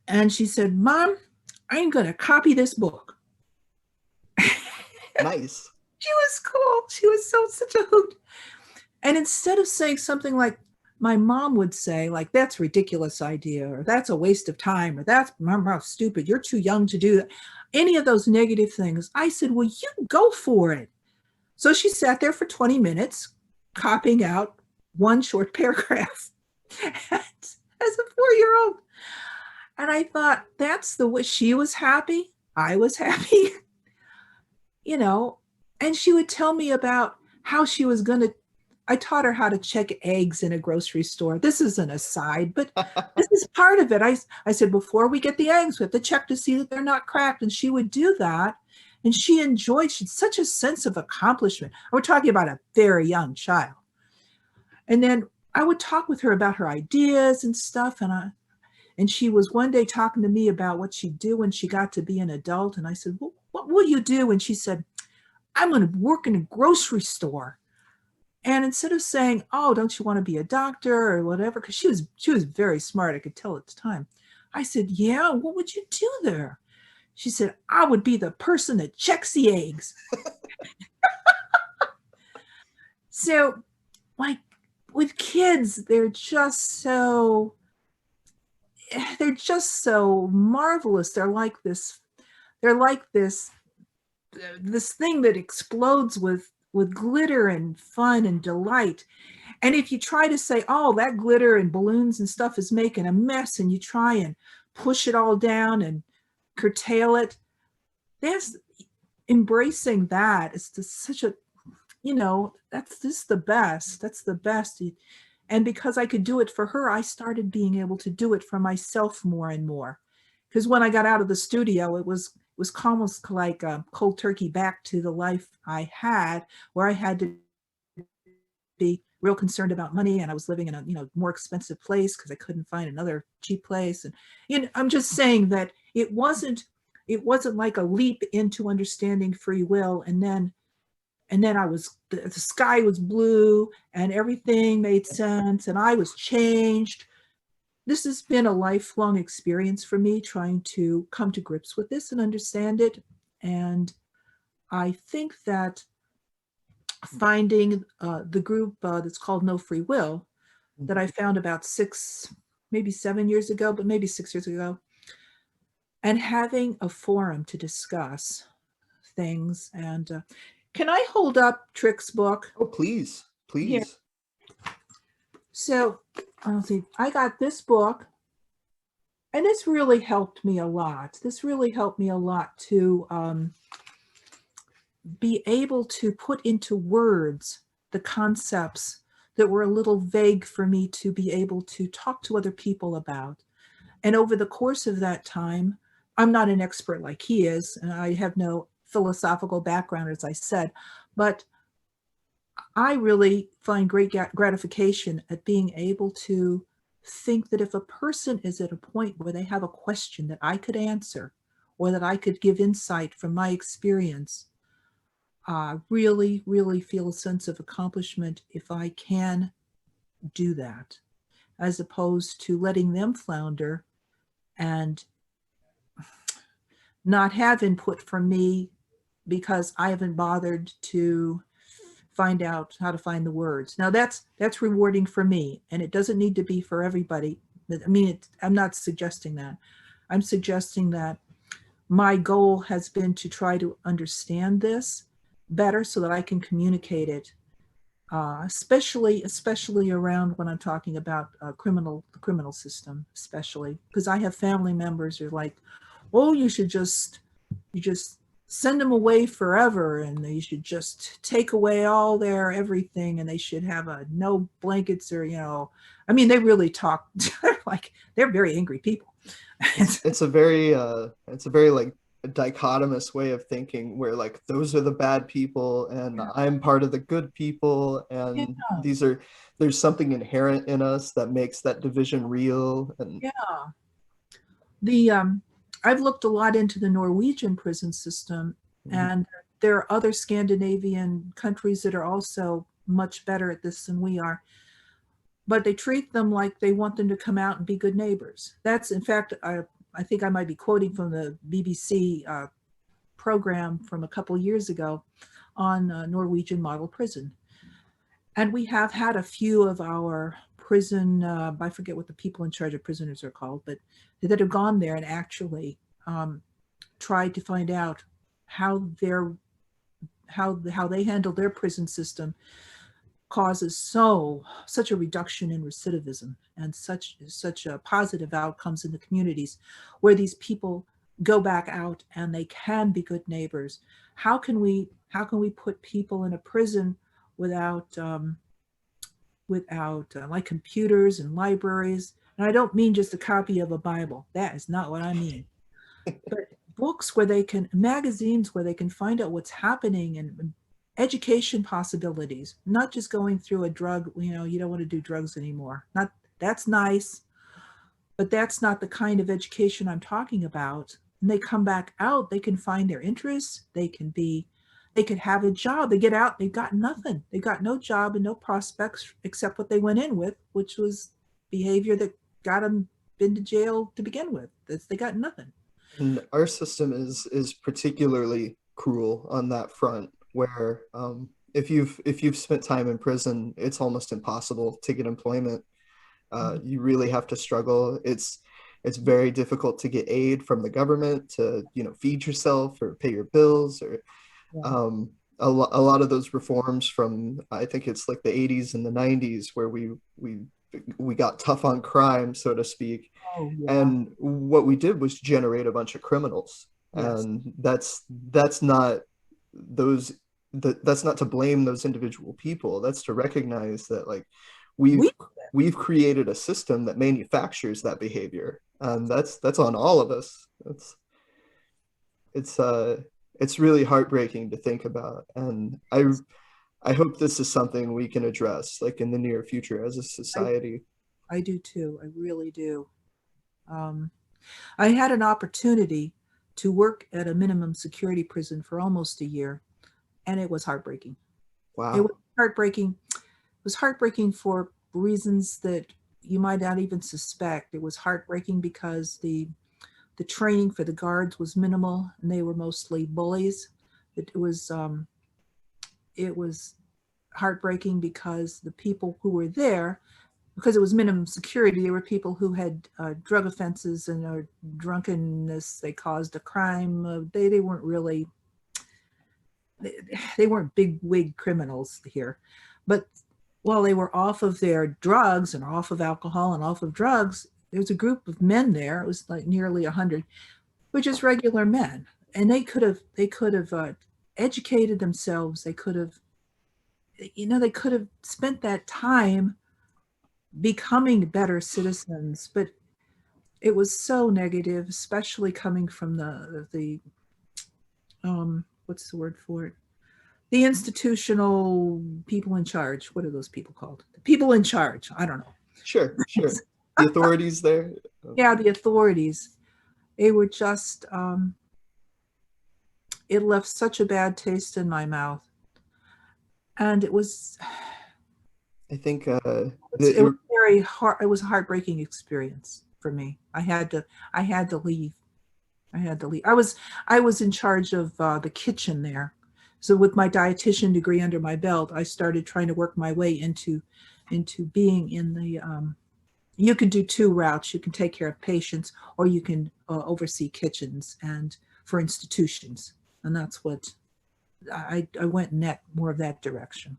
and she said, Mom, I'm going to copy this book. Nice. She was cool. She was such a hoot. And instead of saying something like my mom would say, like, that's a ridiculous idea, or that's a waste of time, or that's stupid, you're too young to do that, any of those negative things, I said, well, you go for it. So she sat there for 20 minutes copying out one short paragraph as a 4-year old. And I thought, that's the way she was happy. I was happy, you know. And she would tell me about how she was going to, I taught her how to check eggs in a grocery store. This is an aside, but this is part of it. I said, before we get the eggs, we have to check to see that they're not cracked. And she would do that. And she enjoyed, she had such a sense of accomplishment. We're talking about a very young child. And then I would talk with her about her ideas and stuff. And she was one day talking to me about what she'd do when she got to be an adult. And I said, well, what will you do? And she said, I'm going to work in a grocery store. And instead of saying, oh, don't you want to be a doctor or whatever, because she was very smart, I could tell at the time. I said, yeah, what would you do there? She said, I would be the person that checks the eggs. So, like, with kids, they're just so marvelous. They're like this thing that explodes with glitter and fun and delight. And if you try to say, oh, that glitter and balloons and stuff is making a mess, and you try and push it all down and curtail it, that's embracing that is just such a, that's just the best. That's the best. And because I could do it for her, I started being able to do it for myself more and more. Because when I got out of the studio, it was almost like a cold turkey back to the life I had, where I had to be real concerned about money, and I was living in a more expensive place because I couldn't find another cheap place. And I'm just saying that it wasn't like a leap into understanding free will, and then the sky was blue and everything made sense and I was changed. This has been a lifelong experience for me, trying to come to grips with this and understand it. And I think that finding the group that's called No Free Will, that I found about maybe 7 years ago, but maybe 6 years ago, and having a forum to discuss things. And can I hold up Trick's book Oh, please, here? please. So I'll see. I got this book, and this really helped me a lot. This really helped me a lot to be able to put into words the concepts that were a little vague for me to be able to talk to other people about. And over the course of that time, I'm not an expert like he is, and I have no philosophical background, as I said, but I really find great gratification at being able to think that if a person is at a point where they have a question that I could answer or that I could give insight from my experience, really, really feel a sense of accomplishment if I can do that, as opposed to letting them flounder and not have input from me because I haven't bothered to find out how to find the words. Now that's rewarding for me, and it doesn't need to be for everybody. I mean, I'm not suggesting that. I'm suggesting that my goal has been to try to understand this better so that I can communicate it, especially around when I'm talking about the criminal system, especially because I have family members who are like, oh, you just send them away forever, and they should just take away all their everything, and they should have no blankets, or I mean, they really talk like they're very angry people. It's a very like dichotomous way of thinking where like those are the bad people and Yeah, I'm part of the good people, yeah, and there's something inherent in us that makes that division real. And yeah. The I've looked a lot into the Norwegian prison system, mhm. and there are other Scandinavian countries that are also much better at this than we are, but they treat them like they want them to come out and be good neighbors. That's, in fact, I think I might be quoting from the BBC program from a couple of years ago on Norwegian model prison. And we have had a few of our prison, I forget what the people in charge of prisoners are called, but that have gone there and actually um, tried to find out how their how they handle their prison system causes such a reduction in recidivism and such a positive outcomes in the communities where these people go back out and they can be good neighbors. How can we put people in a prison without like computers and libraries? And I don't mean just a copy of a Bible. That is not what I mean. But books where they can, magazines where they can find out what's happening, and education possibilities, not just going through a drug, you don't want to do drugs anymore. Not That's nice, but that's not the kind of education I'm talking about. And they come back out, they can find their interests, they could have a job. They get out, they've got nothing. They got no job and no prospects except what they went in with, which was behavior that got them into jail to begin with. They got nothing. And our system is particularly cruel on that front, where if you've spent time in prison, it's almost impossible to get employment. Mhm. You really have to struggle. It's very difficult to get aid from the government to, feed yourself or pay your bills, or Yeah. um, a lot of those reforms from, I think it's like the 80s and the 90s, where we got tough on crime, so to speak. Oh, yeah. And what we did was generate a bunch of criminals. Yes. And that's not those that's not to blame those individual people. That's to recognize that like We, we've created a system that manufactures that behavior. And that's on all of us. It's it's really heartbreaking to think about. And I hope this is something we can address like in the near future as a I, society. I do too. I really do. Um, I had an opportunity to work at a minimum security prison for almost a year, and it was heartbreaking. It was Wow. heartbreaking. It was heartbreaking for reasons that you might not even suspect. It was heartbreaking because the training for the guards was minimal, and they were mostly bullies. It was heartbreaking because the people who were there because it was minimum security, there were people who had drug offenses and drunkenness. They caused a crime. They weren't really, they weren't big wig criminals here. But while they were off of their drugs and off of alcohol and off of drugs, there was a group of men there. It was like nearly 100, were just regular men. And they could have educated themselves. They could have, they could have spent that time becoming better citizens, but it was so negative, especially coming from the what's the word for it? The institutional people in charge. What are those people called? The people in charge. I don't know. Sure, sure. The authorities there. Yeah, the authorities. They were just. It left such a bad taste in my mouth, and it was. I think It was very hard. It was a heartbreaking experience for me. I had to leave. I had to leave. I was in charge of the kitchen there. So with my dietitian degree under my belt, I started trying to work my way into being in the. You can do two routes. You can take care of patients, or you can oversee kitchens and for institutions. And that's what I went in that more of that direction.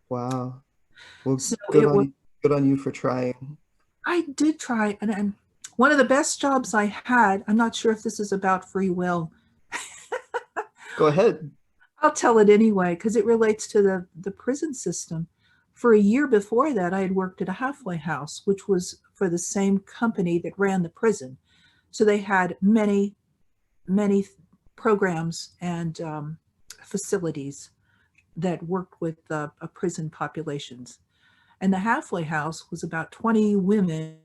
wow. Well, So it was. good on you for trying. I did try, and one of the best jobs I had. I'm not sure if this is about free will. Go ahead. I'll tell it anyway because it relates to the prison system. For a year before that, I had worked at a halfway house, which was for the same company that ran the prison. So they had many programs and facilities that worked with prison populations. And the halfway house was about 20 women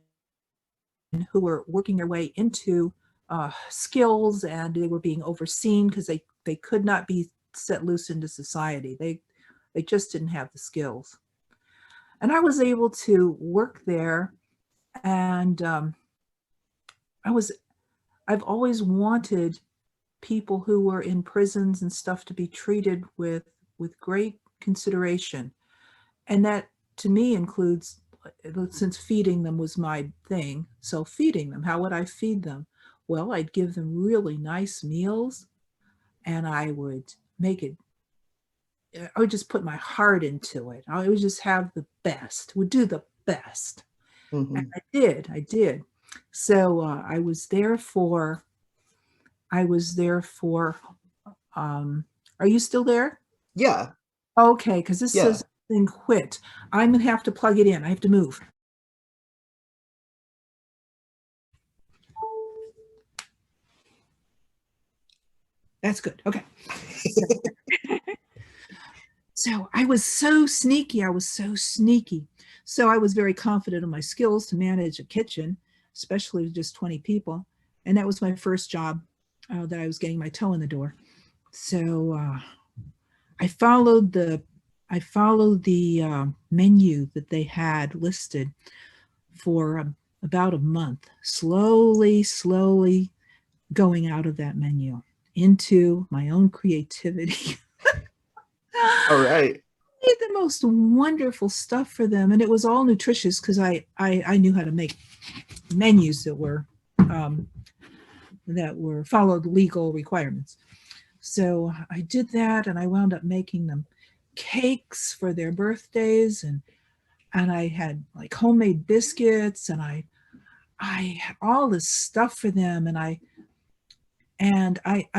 who were working their way into skills, and they were being overseen because they could not be set loose into society. They just didn't have the skills. And I was able to work there, and I've always wanted people who were in prisons and stuff to be treated with great consideration. And that to me includes, since feeding them was my thing, so feeding them, how would I feed them? Well, I'd give them really nice meals, and I would just put my heart into it. I would just have the best, would do the best. And Hmm. I did. So I was there for, are you still there? Yeah, Okay, because this yeah. says thing quit. I'm gonna have to plug it in. I have to move. That's good. Okay. So, so I was so sneaky. I was so sneaky. So I was very confident in my skills to manage a kitchen, especially with just 20 people. And that was my first job that I was getting my toe in the door. So I followed the menu that they had listed for about a month, slowly going out of that menu into my own creativity. All right. Made the most wonderful stuff for them, and it was all nutritious because I knew how to make menus that were followed legal requirements. So I did that, and I wound up making them cakes for their birthdays, and I had like homemade biscuits, and I had all this stuff for them, and I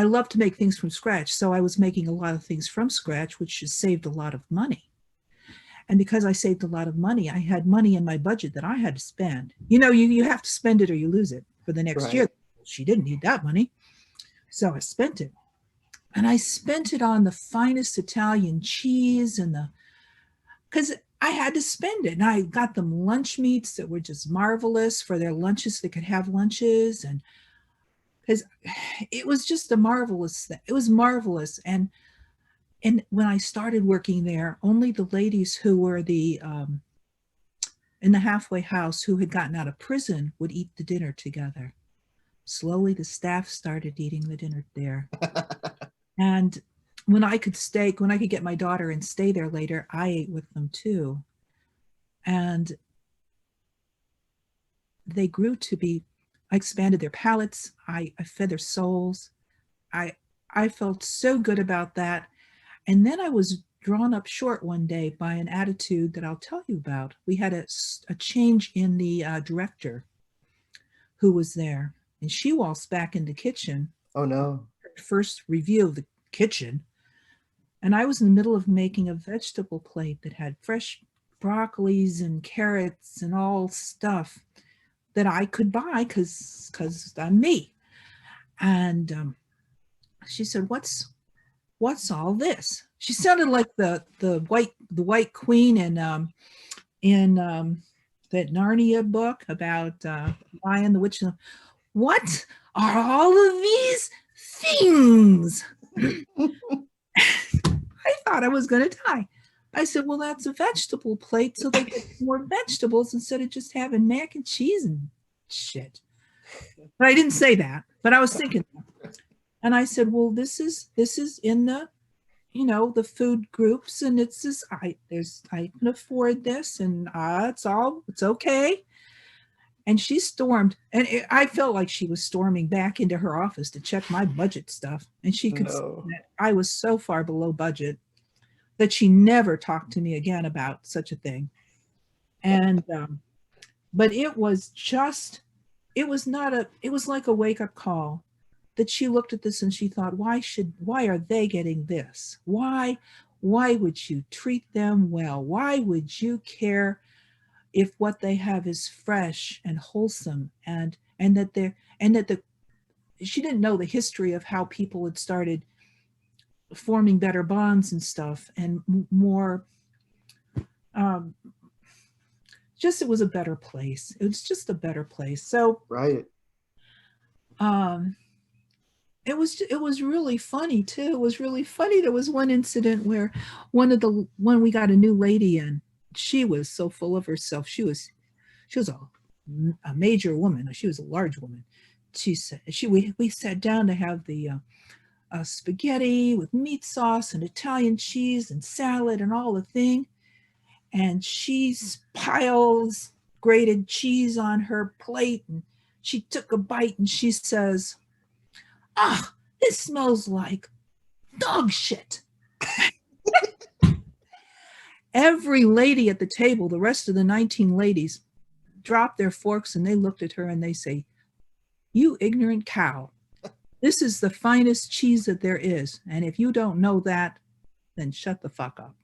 love to make things from scratch. So I was making a lot of things from scratch, which has saved a lot of money. And because I saved a lot of money, I had money in my budget that I had to spend. You have to spend it or you lose it for the next year. Right. She didn't need that money. So I spent it. And I spent it on the finest Italian cheese because I had to spend it. And I got them lunch meats that were just marvelous for their lunches. They could have lunches. And because it was just a marvelous thing. It was marvelous. And when I started working there, only the ladies who were in the halfway house who had gotten out of prison would eat the dinner together. Slowly, the staff started eating the dinner there. And when I could get my daughter and stay there later, I ate with them too. And they grew to be, I expanded their palates. I fed their souls. I, I felt so good about that. And then I was drawn up short one day by an attitude that I'll tell you about. We had a change in the director who was there, and she waltzed back in the kitchen, Oh no. first review of the kitchen, and I was in the middle of making a vegetable plate that had fresh broccolis and carrots and all stuff that I could buy because I'm me. And she said, "What's all this?" She sounded like the white queen in that Narnia book about Lion, the Witch. What are all of these things? I thought I was going to die. I said, well, that's a vegetable plate, so they get more vegetables instead of just having mac and cheese and shit. But I didn't say that, but I was thinking that. And I said, well, this is in the food groups, and it's this I can afford this, and it's okay. And she stormed, and I felt like she was storming back into her office to check my budget stuff. And she could see No. that I was so far below budget that she never talked to me again about such a thing. And but it was not it was like a wake up call that she looked at this and she thought, why are they getting this? Why would you treat them well? Why would you care if what they have is fresh and wholesome, and that they're and that the she didn't know the history of how people had started forming better bonds and stuff, and more um, just it was a better place. It was just a better place. So Right. um, it was really funny too. It was really funny. There was one incident where when we got a new lady in, she was so full of herself. She was a major woman. She was a large woman. She said we sat down to have the spaghetti with meat sauce and Italian cheese and salad and all the thing. And she piles grated cheese on her plate, and she took a bite and she says, "Ah, this smells like dog shit." Every lady at the table, the rest of the 19 ladies, dropped their forks and they looked at her and they say, "You ignorant cow. This is the finest cheese that there is. And if you don't know that, then shut the fuck up."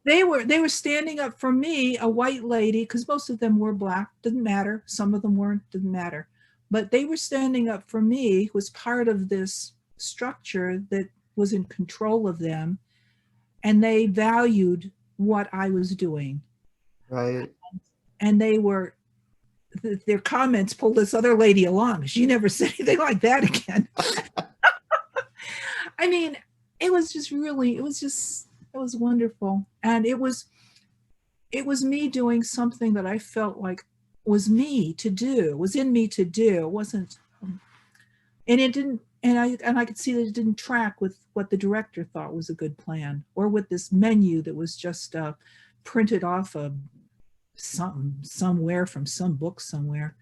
They were standing up for me, a white lady, because most of them were black, didn't matter. Some of them weren't, didn't matter. But they were standing up for me, who was part of this structure that was in control of them, and they valued what I was doing. Right. And their comments pulled this other lady along. She never said anything like that again. I mean, it was wonderful. And it was me doing something that I felt like was me to do, was in me to do. It wasn't, and it didn't, and I could see that it didn't track with what the director thought was a good plan, or with this menu that was just printed off of somewhere from some book somewhere,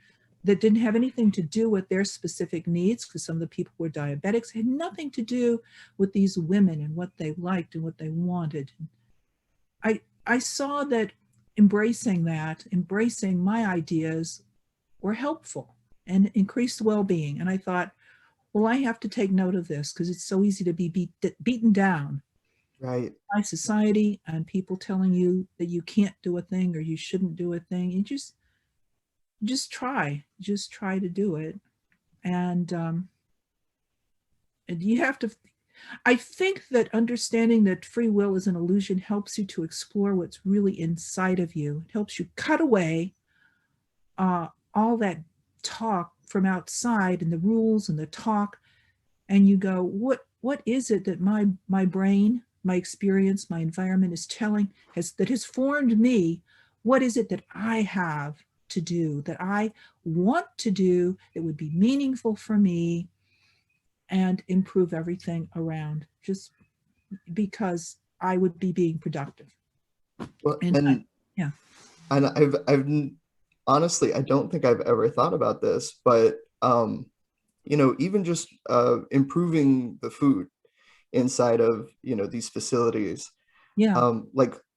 that didn't have anything to do with their specific needs, because some of the people were diabetics. It had nothing to do with these women and what they liked and what they wanted. I saw that embracing my ideas were helpful and increased well-being. And I thought, well, I have to take note of this, because it's so easy to be beaten down Right. by society and people telling you that you can't do a thing or you shouldn't do a thing. You just try to do it. And you have to, I think that understanding that free will is an illusion helps you to explore what's really inside of you. It helps you cut away all that talk from outside and the rules and the talk, and you go, what is it that my brain, my experience, my environment is telling, that has formed me? What is it that I have to do, that I want to do, that would be meaningful for me and improve everything around, just because I would be being productive. Well, And yeah. and I've honestly, I don't think I've ever thought about this, but even just improving the food inside of, these facilities. Yeah,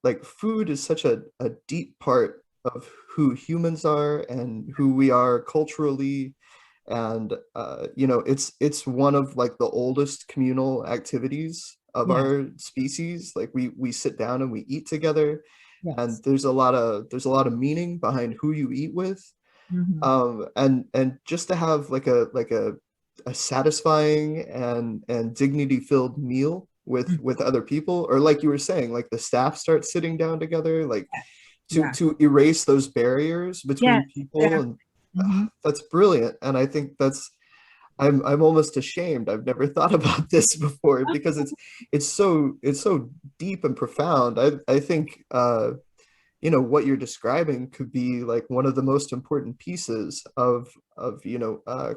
Like food is such a deep part of who humans are and who we are culturally. And it's one of like the oldest communal activities of yes, our species. Like we sit down and we eat together, and yes. there's a lot of meaning behind who you eat with. Hmm. And just to have like a satisfying and dignity filled meal with other people, or like you were saying, like the staff starts sitting down together, like to Yeah, to erase those barriers yes, between people. exactly. And Hmm. that's brilliant. And I think I'm almost ashamed I've never thought about this before, because it's so deep and profound. I think what you're describing could be like one of the most important pieces of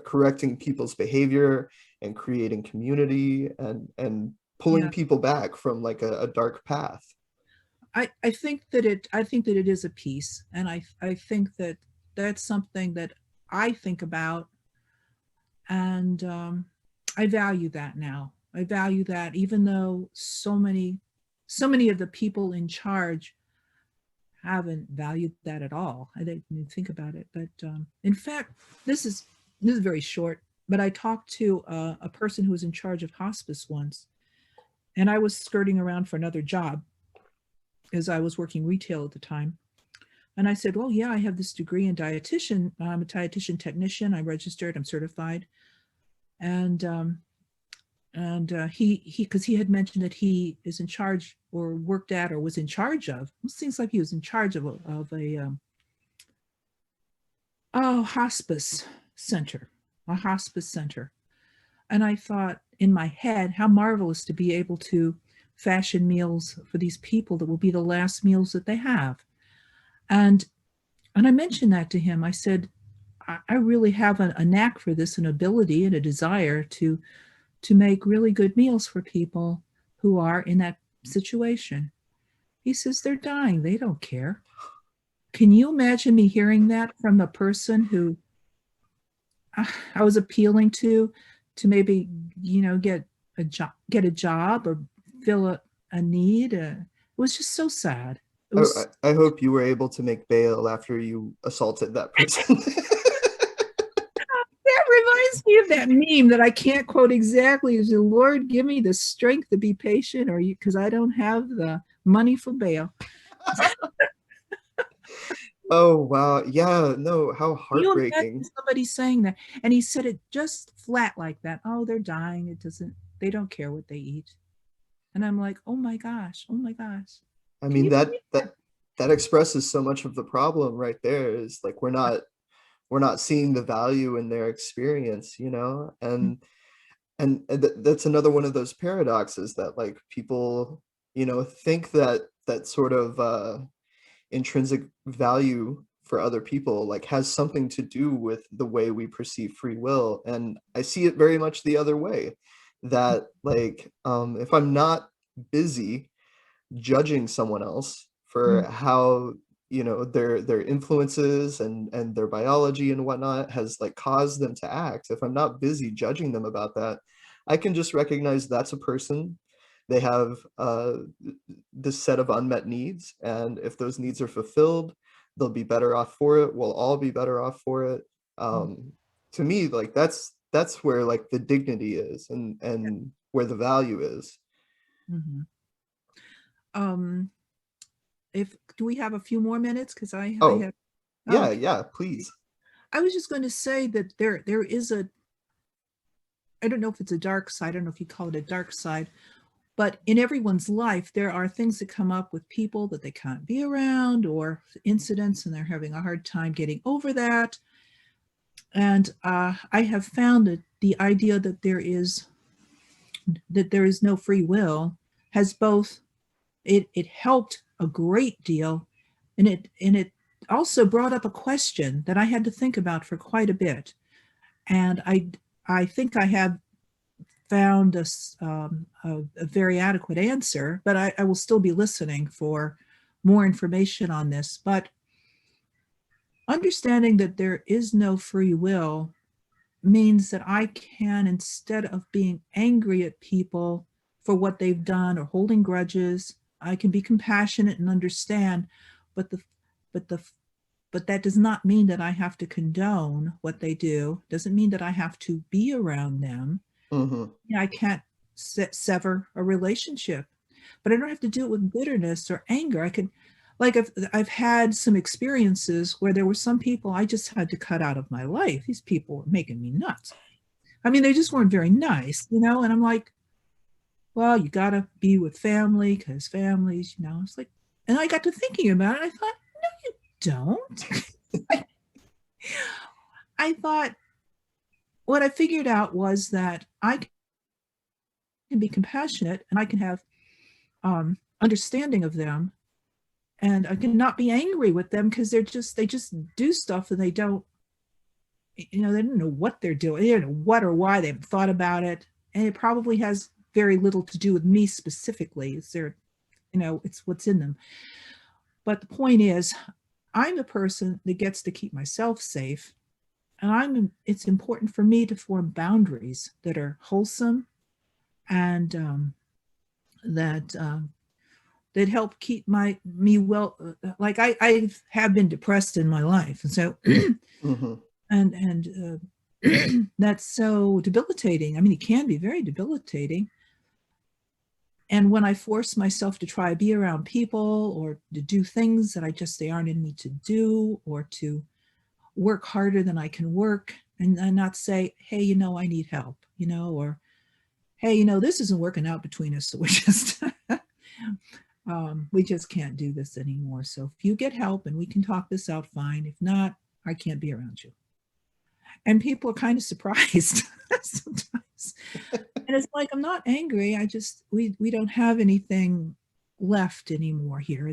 correcting people's behavior and creating community and pulling Yeah. people back from like a dark path. I think that it is a piece, and I think that that's something that I think about, and I value that now. I value that, even though so many of the people in charge haven't valued that at all. I didn't even think about it, but in fact, this is this is very short. But I talked to a person who was in charge of hospice once, and I was skirting around for another job as I was working retail at the time. And I said, well, yeah, I have this degree in dietitian. I'm a dietitian technician. I'm registered. I'm certified. And because he had mentioned that he is in charge or worked at or was in charge of. It seems like he was in charge of a hospice center, a hospice center. And I thought in my head, how marvelous to be able to fashion meals for these people that will be the last meals that they have. And and I mentioned that to him. I said, I really have a knack for this, an ability and a desire to make really good meals for people who are in that situation. He says, they're dying. They don't care. Can you imagine me hearing that from the person who I was appealing to maybe, get a job or fill a need? It was just so sad. It I, was. I I hope you were able to make bail after you assaulted that person. That reminds me of that meme that I can't quote exactly. Is the Lord give me the strength to be patient, or you because I don't have the money for bail. Oh wow. Yeah, no, how Can you imagine heartbreaking. somebody saying that? And he said it just flat like that. Oh, they're dying. It doesn't, they don't care what they eat. And I'm like, oh my gosh, oh my gosh. I Can mean, you that believe that? that that expresses so much of the problem right there. Is like we're not seeing the value in their experience. And that's another one of those paradoxes that like people think that sort of intrinsic value for other people like has something to do with the way we perceive free will. And I see it very much the other way, that like if I'm not busy judging someone else for Mm, how their influences and their biology and whatnot has like caused them to act, if I'm not busy judging them about that, I can just recognize that's a person. They have this set of unmet needs, and if those needs are fulfilled, they'll be better off for it. We'll all be better off for it. mm, To me, like that's where like the dignity is, and where the value is. mhm. Um, if do we have a few more minutes? Because I Oh, have. Oh, yeah, okay. yeah, please. I was just going to say that there is a, I don't know if it's a dark side. I don't know if you call it a dark side, but in everyone's life, there are things that come up with people that they can't be around or incidents, and they're having a hard time getting over that. And I have found that the idea that there is no free will has both it helped a great deal, and it also brought up a question that I had to think about for quite a bit. And I think I have found a very adequate answer, but I will still be listening for more information on this. But understanding that there is no free will means that I can, instead of being angry at people for what they've done or holding grudges, I can be compassionate and understand. But the but the but that does not mean that I have to condone what they do. Doesn't mean that I have to be around them. Hmm. Yeah, I can't sever a relationship, but I don't have to do it with bitterness or anger. I can, like, I've had some experiences where there were some people I just had to cut out of my life. These people were making me nuts. I mean, they just weren't very nice, you know? And I'm like, well, you got to be with family because families, you know, it's like, and I got to thinking about it. I thought, no, you don't. I thought what I figured out was that I can be compassionate and I can have understanding of them, and I can not be angry with them because they just do stuff and they don't, you know, they don't know what they're doing. They don't know what or why. They haven't thought about it, and it probably has very little to do with me specifically. It's their, you know, it's what's in them. But the point is, I'm the person that gets to keep myself safe, and it's important for me to form boundaries that are wholesome and that that help keep me well. Like I have been depressed in my life, and so Hmm. that's so debilitating. I mean, it can be very debilitating. And when I force myself to try to be around people or to do things that they aren't in me to do, or to work harder than I can work, and not say, hey, you know, I need help, you know, or hey, you know, this isn't working out between us, so we just can't do this anymore. So if you get help and we can talk this out, fine. If not, I can't be around you. And people are kind of surprised sometimes. And it's like, I'm not angry. I just, we don't have anything left anymore here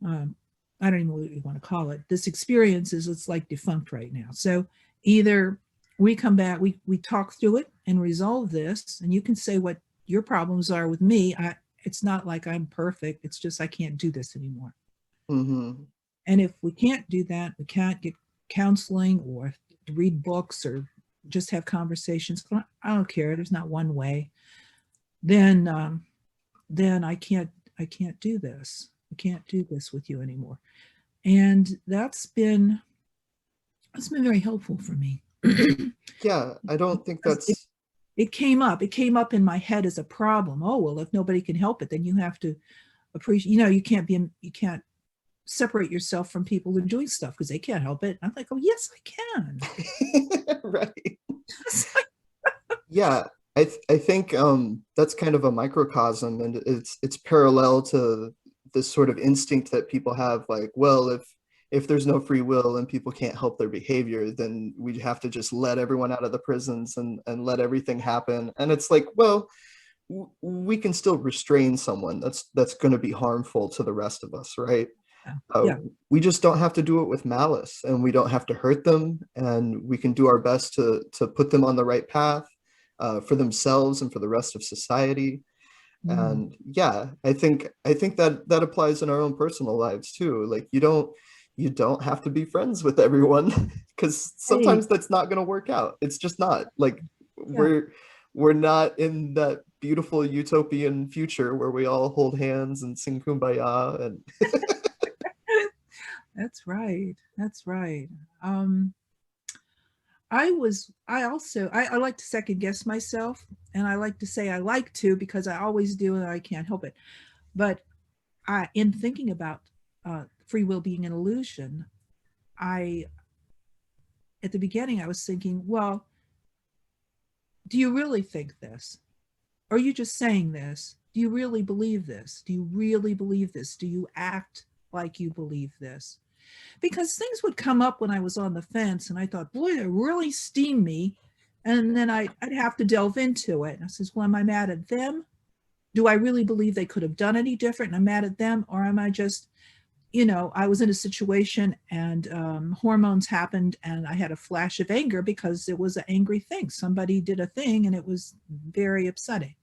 um, I don't even know what you want to call it. This experience is, it's like defunct right now. So either we come back, we talk through it and resolve this, and you can say what your problems are with me. It's not like I'm perfect. It's just I can't do this anymore. Hmm. And if we can't do that, we can't get counseling or read books or just have conversations. I don't care. There's not one way. Then then I can't do this. I can't do this with you anymore. And that's been very helpful for me. Yeah, I don't think it, that's. it came up in my head as a problem. Oh, well, if nobody can help it, then you have to appreciate, you know, you can't separate yourself from people who are doing stuff because they can't help it. I'm like, oh yes, I can. Right. Yeah, I think that's kind of a microcosm, and it's parallel to this sort of instinct that people have, like, well, if there's no free will and people can't help their behavior, then we have to just let everyone out of the prisons and let everything happen. And it's like, well, we can still restrain someone that's going to be harmful to the rest of us, right? Yeah, Uh, yeah. we just don't have to do it with malice, and we don't have to hurt them, and we can do our best to put them on the right path for themselves and for the rest of society. Mm. And yeah, I think that that applies in our own personal lives too. Like you don't have to be friends with everyone because Hey, sometimes that's not going to work out. It's just not. Like yeah. we're not in that beautiful utopian future where we all hold hands and sing kumbaya and That's right. That's right. Um, I like to second guess myself, and I like to say I like to because I always do and I can't help it. But in thinking about free will being an illusion, I at the beginning I was thinking, well, do you really think this? Or are you just saying this? Do you really believe this? Do you really believe this? Do you act like you believe this? Because things would come up when I was on the fence, and I thought, boy, they really steam me. And then I'd have to delve into it. And I says, well, am I mad at them? Do I really believe they could have done any different? And I'm mad at them, or am I just, you know, I was in a situation and hormones happened, and I had a flash of anger because it was an angry thing. Somebody did a thing, and it was very upsetting.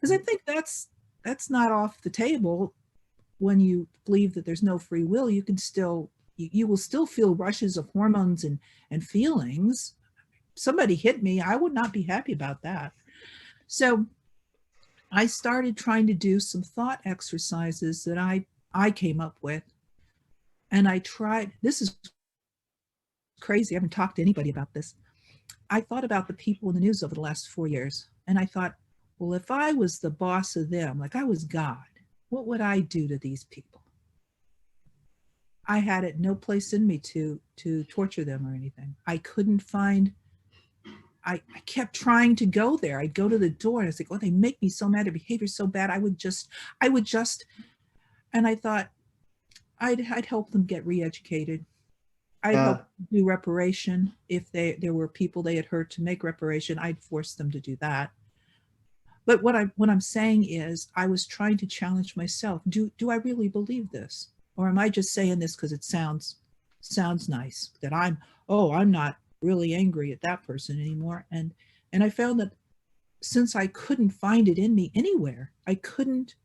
Because I think that's not off the table. when you believe that there's no free will, you can still, you will still feel rushes of hormones and feelings. Somebody hit me, I would not be happy about that. So I started trying to do some thought exercises that I came up with. And I tried, this is crazy. I haven't talked to anybody about this. I thought about the people in the news over the last 4 years. And I thought, well, if I was the boss of them, like I was God, what would I do to these people? I had it no place in me to torture them or anything. I couldn't find, I kept trying to go there. I'd go to the door and I was like, oh, they make me so mad. Their behavior's so bad. I would just, and I thought I'd help them get re-educated. I'd help Yeah. do reparation. If there were people they had hurt to make reparation, I'd force them to do that. But what I'm saying is I was trying to challenge myself. Do I really believe this? Or am I just saying this because it sounds nice that I'm not really angry at that person anymore. And I found that since I couldn't find it in me anywhere, I couldn't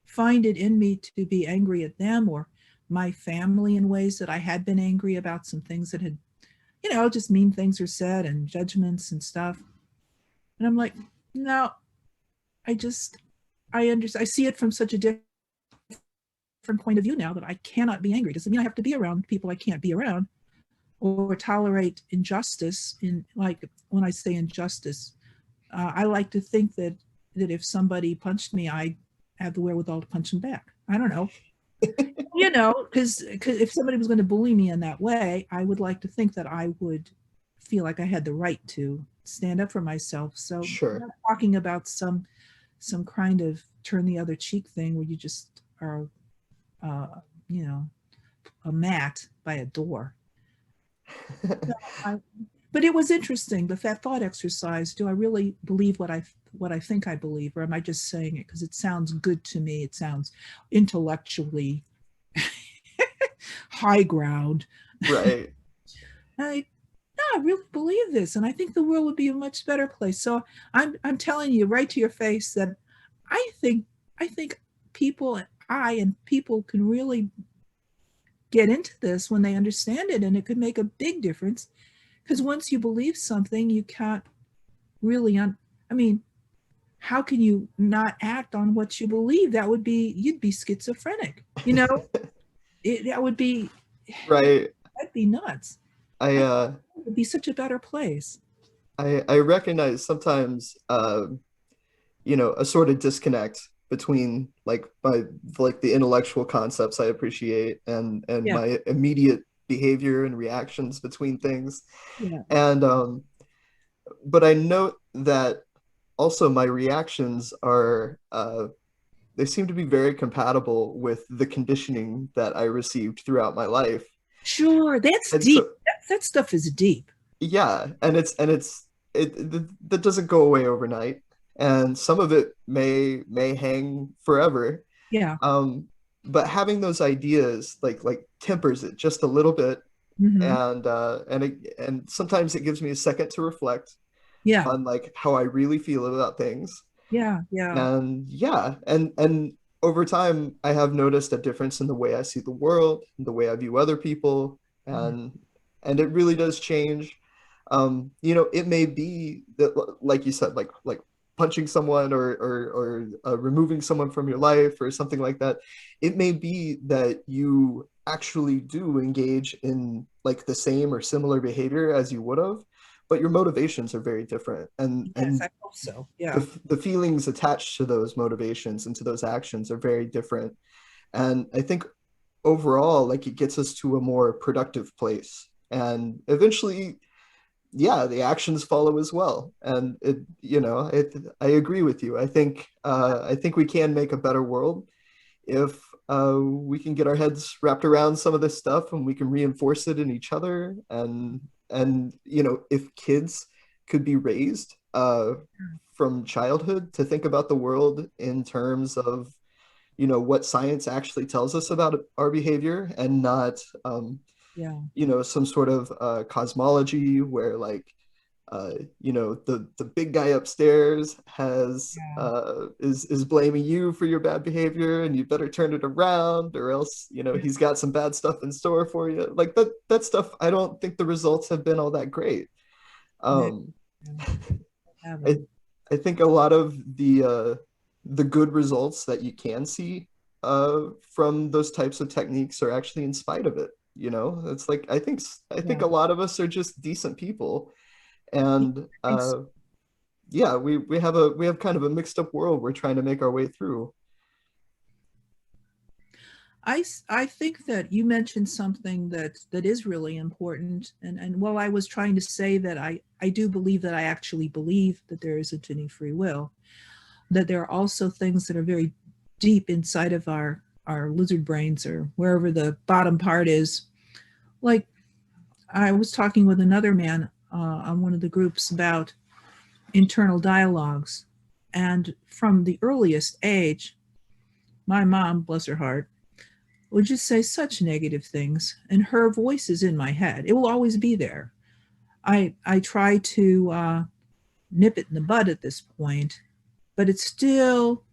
find it in me to be angry at them or my family in ways that I had been angry about some things that had, just mean things are said and judgments and stuff. And I'm like, no, I just, I understand. I see it from such a different point of view now that I cannot be angry. Doesn't mean I have to be around people I can't be around or tolerate injustice. In like when I say injustice, I like to think that if somebody punched me, I have the wherewithal to punch them back. I don't know, because if somebody was going to bully me in that way, I would like to think that I would feel like I had the right to stand up for myself. So I'm Sure. not talking about some kind of turn the other cheek thing where you just are, uh, you know, a mat by a door. So I, but it was interesting, that thought exercise. Do I really believe what I think I believe, or am I just saying it because it sounds good to me? It sounds intellectually high ground. Right. I no, I really believe this, and I think the world would be a much better place. So I'm telling you right to your face that I think I think people can really get into this when they understand it, and it could make a big difference. Because once you believe something, you can't really I mean, how can you not act on what you believe? You'd be schizophrenic. That would be Right. that'd be nuts. I I think uh it would be such a better place. I recognize sometimes a sort of disconnect between like the intellectual concepts I appreciate and Yeah, my immediate behavior and reactions between things. yeah. And but I note that also my reactions are they seem to be very compatible with the conditioning that I received throughout my life. Sure, that's And deep. so That stuff is deep. yeah, that doesn't go away overnight, and some of it may hang forever. Yeah. Um, but having those ideas like tempers it just a little bit, Hmm. and sometimes it gives me a second to reflect Yeah. on like how I really feel about things. Yeah. Yeah. And yeah, and over time, I have noticed a difference in the way I see the world, the way I view other people, Yeah. and it really does change. It may be that, like you said, like punching someone or removing someone from your life or something like that. It may be that you actually do engage in like the same or similar behavior as you would have, but your motivations are very different, and Yes, and I hope so. Yeah. the feelings attached to those motivations and to those actions are very different. And I think overall, like it gets us to a more productive place. And eventually, yeah, the actions follow as well. And I agree with you. I think we can make a better world if we can get our heads wrapped around some of this stuff and we can reinforce it in each other. And if kids could be raised from childhood to think about the world in terms of what science actually tells us about our behavior and not Yeah. some sort of cosmology where like you know, the big guy upstairs has Yeah. is blaming you for your bad behavior, and you better turn it around, or else, you know, Yeah. he's got some bad stuff in store for you. Like that stuff, I don't think the results have been all that great. They Um, I haven't. I think a lot of the good results that you can see from those types of techniques are actually in spite of it. You know, it's like I think Yeah. a lot of us are just decent people, Yeah, and I think so. yeah, we have kind of a mixed up world we're trying to make our way through. I think that you mentioned something that is really important. And while I was trying to say that I do believe that I actually believe that there isn't any free will, that there are also things that are very deep inside of our lizard brains or wherever the bottom part is. Like I was talking with another man on one of the groups about internal dialogues. And from the earliest age, my mom, bless her heart, would just say such negative things, and her voice is in my head. It will always be there. I try to nip it in the bud at this point, but it's still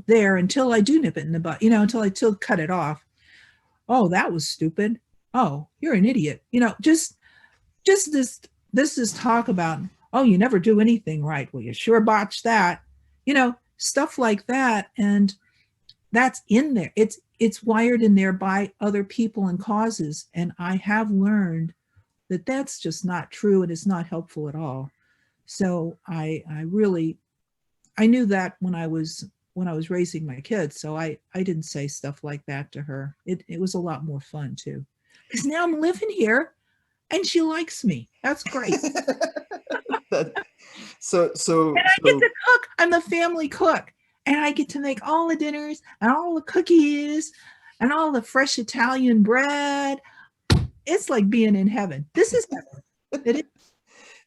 there until I do nip it in the bud. Until I still cut it off. Oh, that was stupid. Oh, you're an idiot. Just this is talk about, oh, you never do anything right. Well, you sure botched that. Stuff like that. And that's in there. It's wired in there by other people and causes. And I have learned that that's just not true and it's not helpful at all. So I knew that when I was raising my kids. So I didn't say stuff like that to her. It was a lot more fun too. Because now I'm living here and she likes me. That's great. That so And so I get so to cook. I'm the family cook. And I get to make all the dinners and all the cookies and all the fresh Italian bread. It's like being in heaven. This is heaven. It is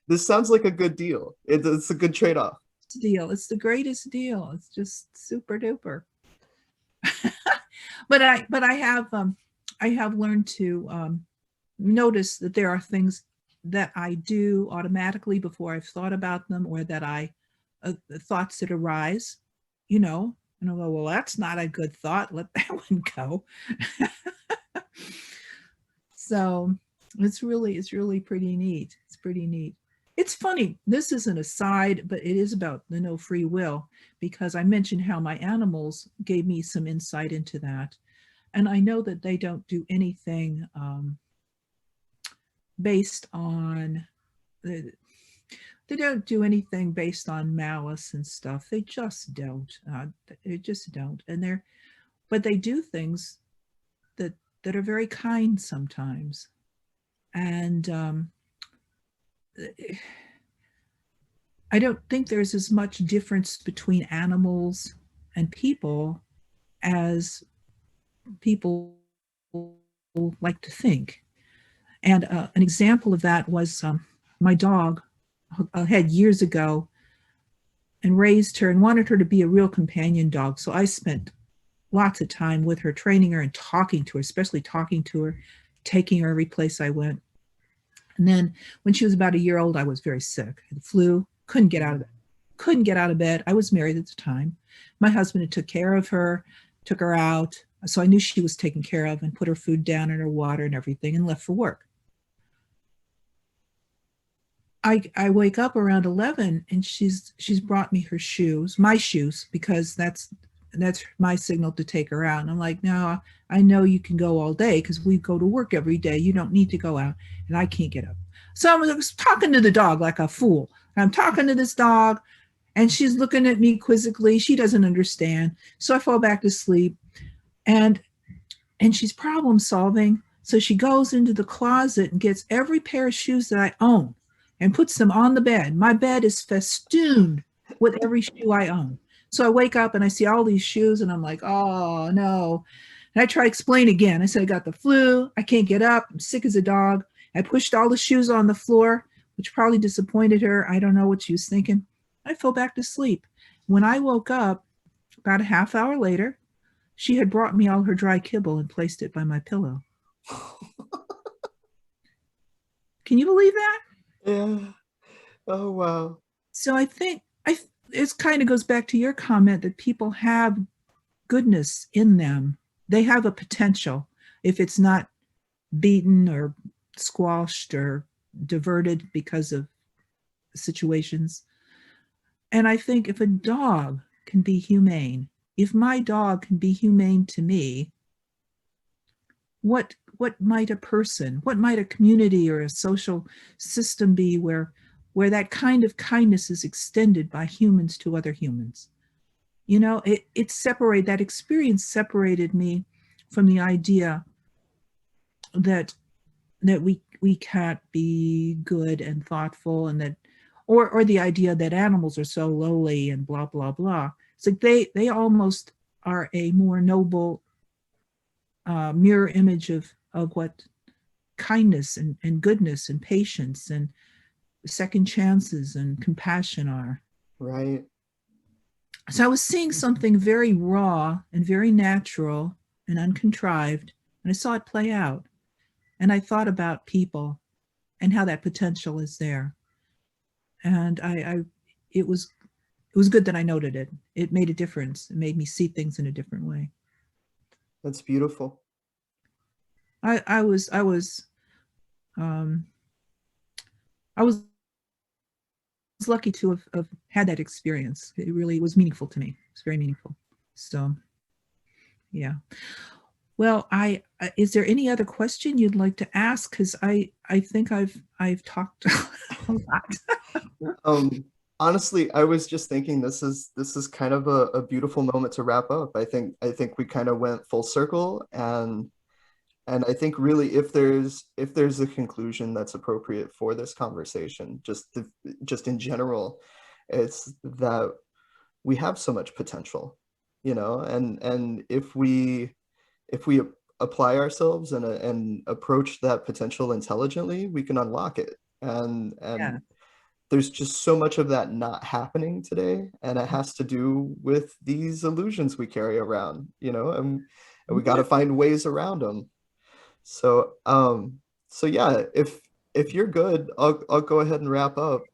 this sounds like a good deal. It's a good trade-off. a deal. It's the greatest deal. It's just super duper. But I have learned to notice that there are things that I do automatically before I've thought about them, or that thoughts that arise, and I'll go, well, that's not a good thought. Let that one go. So it's really pretty neat. It's pretty neat. It's funny. This is an aside, but it is about the no free will, because I mentioned how my animals gave me some insight into that. And I know that they don't do anything based on they don't do anything based on malice and stuff. They just don't. They just don't. But they do things that that are very kind sometimes. And I don't think there's as much difference between animals and people as people like to think. And an example of that was my dog I had years ago, and raised her and wanted her to be a real companion dog. So I spent lots of time with her, training her and talking to her, especially talking to her, taking her every place I went. And then when she was about a year old, I was very sick. I had the flu, couldn't get out of bed. Couldn't get out of bed. I was married at the time. My husband had took care of her, took her out. So I knew she was taken care of, and put her food down and her water and everything, and left for work. I wake up around 11, and she's brought me her shoes, my shoes, because that's my signal to take her out. And I'm like, no, I know you can go all day because we go to work every day. You don't need to go out. And I can't get up. So I was talking to the dog like a fool. I'm talking to this dog, and she's looking at me quizzically. She doesn't understand. So I fall back to sleep, and she's problem solving. So she goes into the closet and gets every pair of shoes that I own and puts them on the bed. My bed is festooned with every shoe I own. So I wake up and I see all these shoes, and I'm like, oh no. And I try to explain again. I said, I got the flu. I can't get up. I'm sick as a dog. I pushed all the shoes on the floor, which probably disappointed her. I don't know what she was thinking. I fell back to sleep. When I woke up about a half hour later, she had brought me all her dry kibble and placed it by my pillow. Can you believe that? Yeah. Oh, wow. So I think it kind of goes back to your comment that people have goodness in them. They have a potential if it's not beaten or squashed or diverted because of situations. And I think if a dog can be humane, if my dog can be humane to me, what might a person, what might a community or a social system be where that kind of kindness is extended by humans to other humans? You know, it separated, that experience separated me from the idea that we can't be good and thoughtful, and that or the idea that animals are so lowly and blah blah blah. It's like they almost are a more noble mirror image of what kindness and goodness and patience and second chances and compassion are. Right. So I was seeing something very raw and very natural and uncontrived, and I saw it play out. And I thought about people and how that potential is there. And it was it was good that I noted it. It made a difference. It made me see things in a different way. That's beautiful. I was um, I was lucky to have had that experience. It really was meaningful to me. It's very meaningful. So yeah. Well, I is there any other question you'd like to ask? Because I think I've talked a lot. Um, Honestly, I was just thinking this is kind of a beautiful moment to wrap up. I think we kind of went full circle, and I think really if there's a conclusion that's appropriate for this conversation, just in general, it's that we have so much potential, and if we apply ourselves and approach that potential intelligently, we can unlock it. And Yeah. there's just so much of that not happening today, and it has to do with these illusions we carry around, and we got to Yeah. find ways around them. So yeah, if you're good, I'll go ahead and wrap up.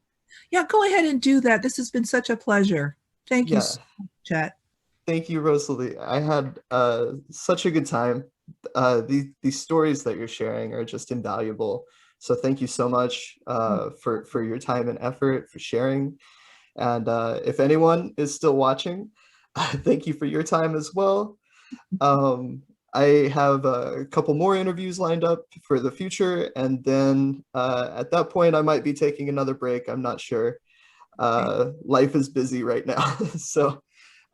Yeah, go ahead and do that. This has been such a pleasure. Thank you Yeah, so much, Chet. thank you, Rosalie. I had such a good time. These stories that you're sharing are just invaluable. So thank you so much for your time and effort for sharing. And if anyone is still watching, thank you for your time as well. Um, I have a couple more interviews lined up for the future, and then at that point, I might be taking another break. I'm not sure. Okay. Life is busy right now. So,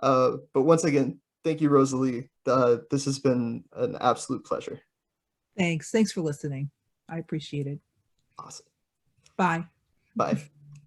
but once again, thank you, Rosalie. This has been an absolute pleasure. Thanks. Thanks for listening. I appreciate it. Awesome. Bye. Bye.